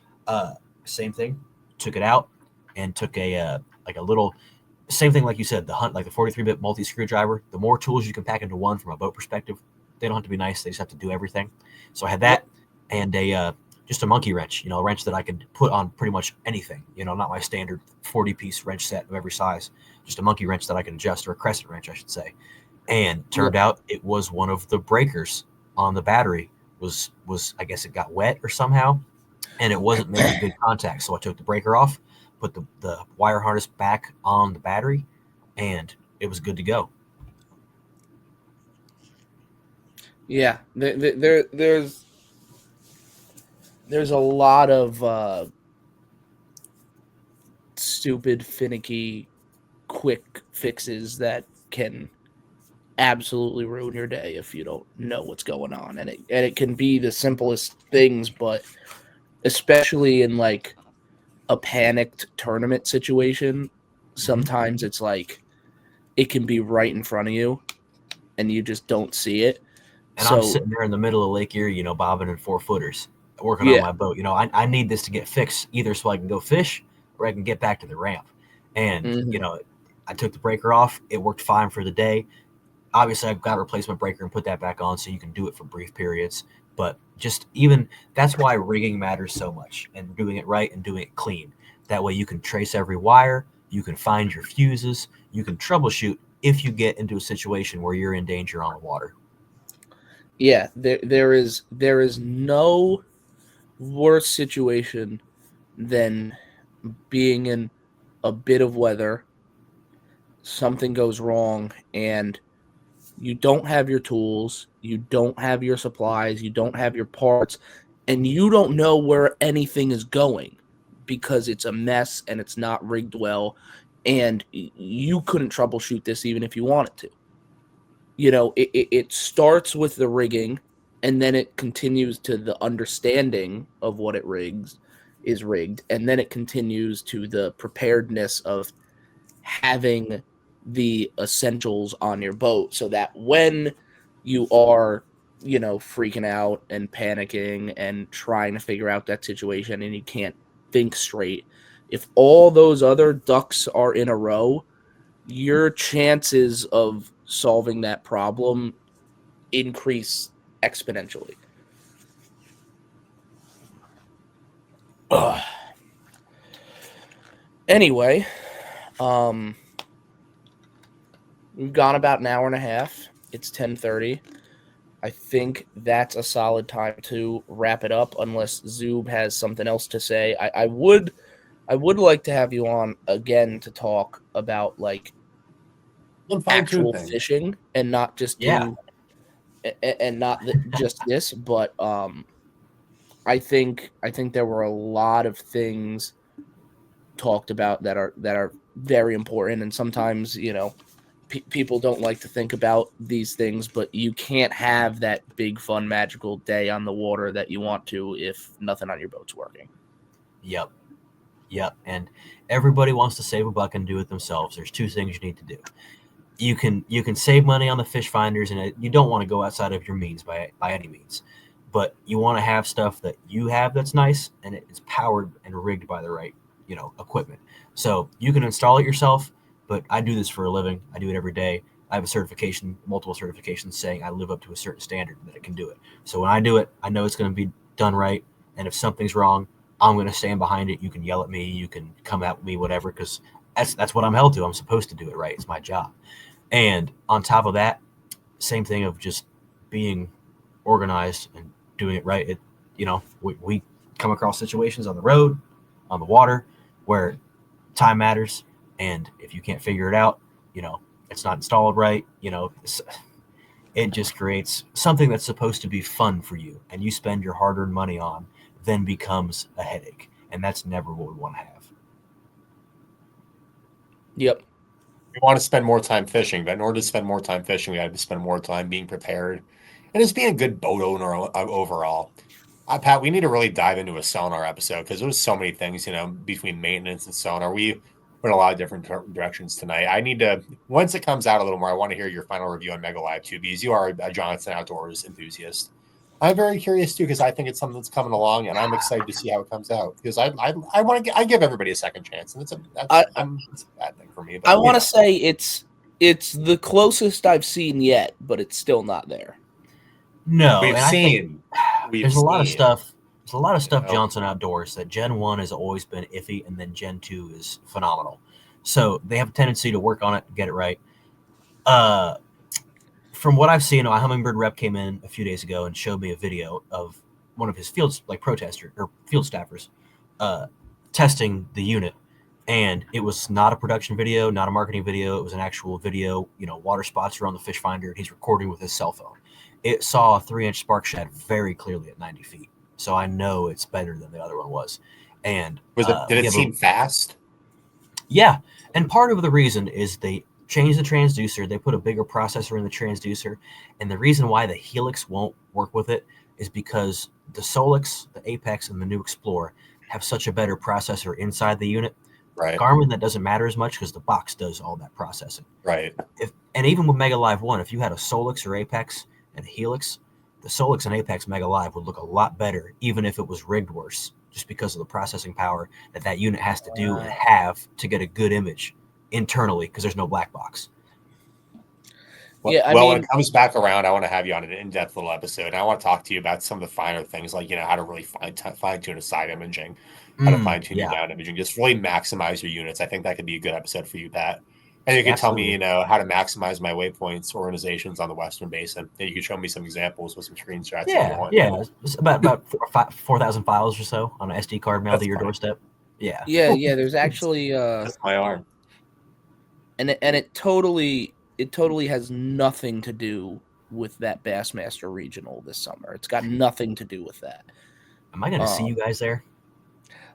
same thing, took it out and took a little, same thing like you said, the 43-bit multi-screwdriver. The more tools you can pack into one from a boat perspective, they don't have to be nice. They just have to do everything. So I had that and just a monkey wrench, a wrench that I could put on pretty much anything, not my standard 40-piece wrench set of every size, just a monkey wrench that I can adjust, or a crescent wrench, I should say. And turned out it was one of the breakers on the battery was I guess it got wet or somehow, and it wasn't making good contact. So I took the breaker off, put the wire harness back on the battery, and it was good to go. Yeah, there's a lot of stupid, finicky, quick fixes that can absolutely ruin your day if you don't know what's going on. And it can be the simplest things, but especially in like a panicked tournament situation, sometimes it's like it can be right in front of you and you just don't see it. And I'm sitting there in the middle of Lake Erie, bobbing in 4-footers, working on my boat. I need this to get fixed either so I can go fish or I can get back to the ramp. And, I took the breaker off. It worked fine for the day. obviously I've got a replacement breaker and put that back on so you can do it for brief periods. But just even that's why rigging matters so much, and doing it right and doing it clean. That way you can trace every wire, you can find your fuses, you can troubleshoot if you get into a situation where you're in danger on the water. Yeah, there is no worse situation than being in a bit of weather, something goes wrong, and you don't have your tools, you don't have your supplies, you don't have your parts, and you don't know where anything is going because it's a mess and it's not rigged well, and you couldn't troubleshoot this even if you wanted to. It starts with the rigging, and then it continues to the understanding of what is rigged, and then it continues to the preparedness of having the essentials on your boat so that when you are, freaking out and panicking and trying to figure out that situation and you can't think straight, if all those other ducks are in a row, your chances of solving that problem increase exponentially. Ugh. Anyway, we've gone about an hour and a half. It's 10:30. I think that's a solid time to wrap it up, unless Zub has something else to say. I would like to have you on again to talk about like actual fishing and not just just this, but I think there were a lot of things talked about that are very important, and sometimes people don't like to think about these things, but you can't have that big fun magical day on the water that you want to if nothing on your boat's working. Yep, and everybody wants to save a buck and do it themselves. There's two things you need to do. You can save money on the fish finders, and you don't want to go outside of your means by any means, but you want to have stuff that you have that's nice and it's powered and rigged by the right equipment. So you can install it yourself, but I do this for a living. I do it every day. I have a certification, multiple certifications saying I live up to a certain standard that I can do it. So when I do it, I know it's going to be done right, and if something's wrong, I'm going to stand behind it. You can yell at me, you can come at me, whatever, because that's what I'm held to. I'm supposed to do it right. It's my job. And on top of that, same thing of just being organized and doing it right. We come across situations on the road, on the water, where time matters, and if you can't figure it out, it's not installed right. It just creates something that's supposed to be fun for you, and you spend your hard-earned money on, then becomes a headache, and that's never what we want to have. Yep. We want to spend more time fishing, but in order to spend more time fishing, we have to spend more time being prepared and just being a good boat owner overall. Pat, we need to really dive into a sonar episode because there's so many things, between maintenance and sonar. We went a lot of different directions tonight. I need to, once it comes out a little more, I want to hear your final review on Mega Live too, because you are a Johnson Outdoors enthusiast. I'm very curious too, because I think it's something that's coming along, and I'm excited to see how it comes out. Because I want to, I give everybody a second chance, and it's a bad thing for me. But I want to say it's the closest I've seen yet, but it's still not there. No, we've and seen. There's a lot of stuff. There's a lot of stuff Johnson Outdoors that Gen 1 has always been iffy, and then Gen 2 is phenomenal. So they have a tendency to work on it, get it right. From what I've seen, a Humminbird rep came in a few days ago and showed me a video of one of his field staffers testing the unit, and it was not a production video, not a marketing video. It was an actual video. Water spots are on the fish finder, and he's recording with his cell phone. It saw a 3-inch spark shed very clearly at 90 feet. So I know it's better than the other one was. And did it seem fast? Yeah. And part of the reason is they changed the transducer. They put a bigger processor in the transducer. And the reason why the Helix won't work with it is because the Solix, the Apex, and the new Explorer have such a better processor inside the unit. Right. Garmin, that doesn't matter as much because the box does all that processing. Right. And even with Mega Live 1, if you had a Solix or Apex and a Helix, the Solix and Apex Mega Live would look a lot better, even if it was rigged worse, just because of the processing power that unit has to do and have to get a good image internally, because there's no black box. Well, Yeah, I when mean, it comes back around, I want to have you on an in-depth little episode. And I want to talk to you about some of the finer things, like how to really fine-tune a side imaging, how to fine-tune your down imaging, just really maximize your units. I think that could be a good episode for you, Pat. And you can tell me, how to maximize my waypoints organizations on the Western Basin. And you can show me some examples with some screenshots if you want. Yeah, it's about 4,000 files or so on an SD card mailed to your doorstep. Yeah. Yeah. There's actually that's my arm, and it totally has nothing to do with that Bassmaster Regional this summer. It's got nothing to do with that. Am I going to see you guys there?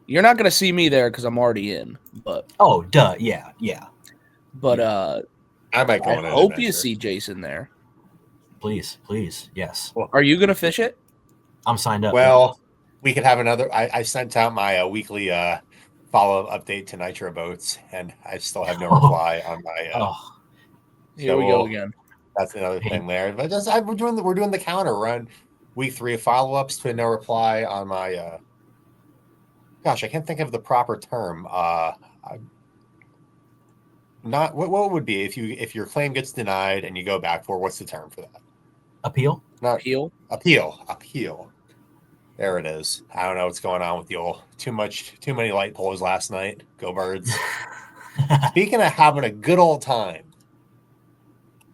You're not going to see me there because I'm already in. But duh, yeah. But I might go. I hope you see Jason there. Please, yes. Well, are you going to fish it? I'm signed up. Well, we could have another. I sent out my weekly follow-up update to Nitro Boats, and I still have no reply on my. Here we go again. That's another thing there. But we're doing the counter run. Week 3 of follow-ups to no reply on my. Gosh, I can't think of the proper term. Not what would be if your claim gets denied and you go back for, what's the term for that? Appeal. Not appeal. There it is. I don't know what's going on with the old too many light poles last night. Go Birds. Speaking of having a good old time,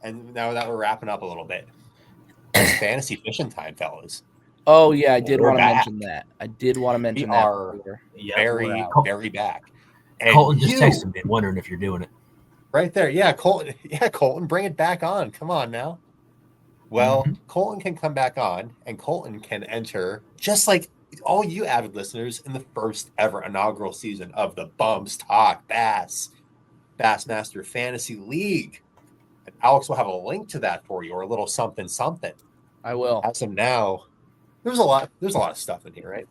and now that we're wrapping up a little bit, it's fantasy fishing time, fellas. Oh yeah, I did want to mention that. We are very back. And Colton just texted me wondering if you're doing it. Right there. Yeah, Colton, bring it back on. Come on now. Well, Colton can come back on, and Colton can enter, just like all you avid listeners, in the first ever inaugural season of the Bums Talk Bassmaster Fantasy League. And Alex will have a link to that for you, or a little something. I will. As of now, there's a lot of stuff in here, right?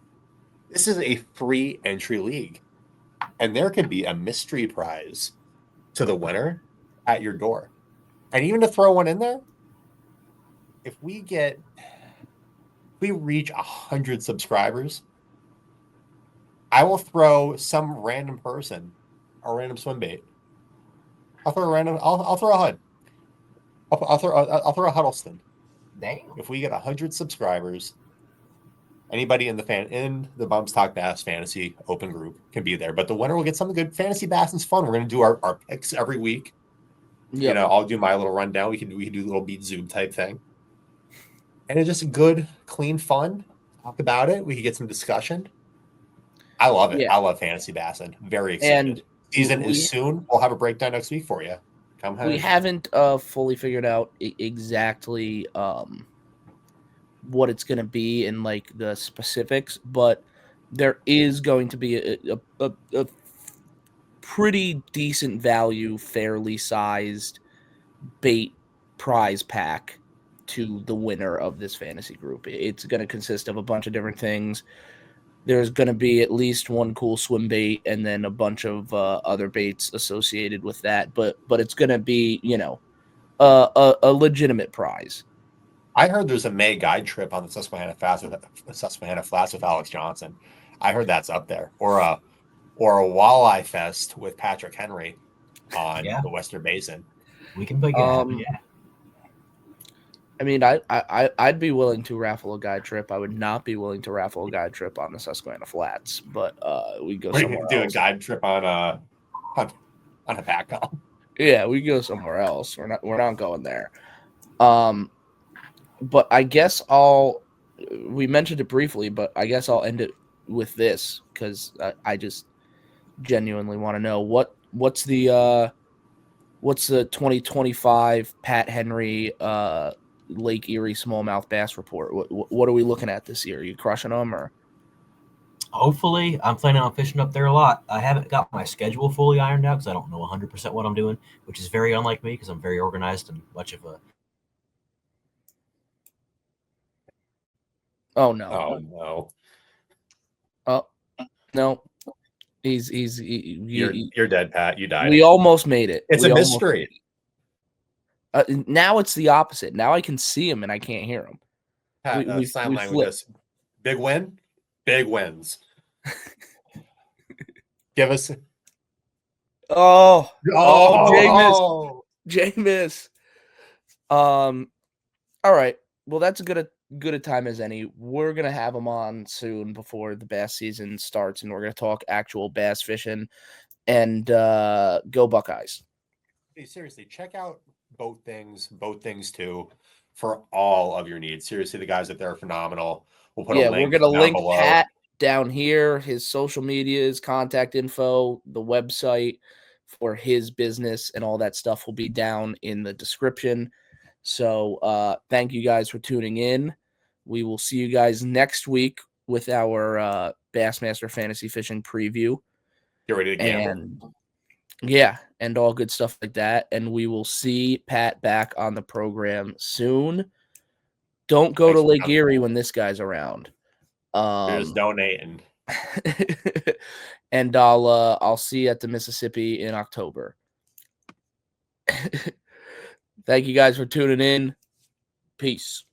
This is a free entry league, and there could be a mystery prize to the winner at your door. And even to throw one in there, if we reach 100 subscribers, I will throw some random person a random swim bait. I'll throw a HUD. I'll throw a Huddleston. Damn. If we get 100 subscribers, anybody in the Bums Talk Bass Fantasy open group can be there. But the winner will get something good. Fantasy Bass is fun. We're going to do our picks every week. Yep. I'll do my little rundown. We can do a little beat Zoom type thing. And it's just good, clean fun. Talk about it. We can get some discussion. I love it. Yeah. I love Fantasy Bassing. Very excited. And season is soon. We'll have a breakdown next week for you. Come ahead. We haven't fully figured out exactly what it's going to be in like the specifics, but there is going to be a pretty decent value, fairly sized bait prize pack to the winner of this fantasy group. It's going to consist of a bunch of different things. There's going to be at least one cool swim bait and then a bunch of other baits associated with that, but it's going to be, a legitimate prize. I heard there's a May guide trip on the Susquehanna Flats with Alex Johnson. I heard that's up there, or a walleye fest with Patrick Henry on the Western Basin. We can make it happen. Yeah. I mean, I'd be willing to raffle a guide trip. I would not be willing to raffle a guide trip on the Susquehanna Flats, but we go somewhere else. Do a guide trip on a backcom. Yeah, we go somewhere else. We're not going there. But I guess we mentioned it briefly, but I guess I'll end it with this because I just genuinely want to know what's the 2025 Pat Henry Lake Erie smallmouth bass report. What are we looking at this year? Are you crushing them or? Hopefully, I'm planning on fishing up there a lot. I haven't got my schedule fully ironed out because I don't know 100% what I'm doing, which is very unlike me because I'm very organized and much of a. Oh no! Oh no! Oh no! You're dead, Pat. You died. We almost made it. It's a mystery. Now it's the opposite. Now I can see him and I can't hear him. Pat, sign language. This big win. Big wins. Give us. Oh, Jameis. All right. Well, that's good a time as any. We're gonna have him on soon before the bass season starts, and we're gonna talk actual bass fishing and go Buckeyes. Hey, seriously, check out Boat Things too, for all of your needs. Seriously, the guys up there are phenomenal. We'll put a We're link gonna down link below. Pat down here, his social medias, contact info, the website for his business, and all that stuff will be down in the description. So thank you guys for tuning in. We will see you guys next week with our Bassmaster Fantasy Fishing preview. Get ready to gamble. And yeah, and all good stuff like that. And we will see Pat back on the program soon. Don't go Thanks to for Lake coming. Erie when this guy's around. You're just donating. And I'll see you at the Mississippi in October. Thank you guys for tuning in. Peace.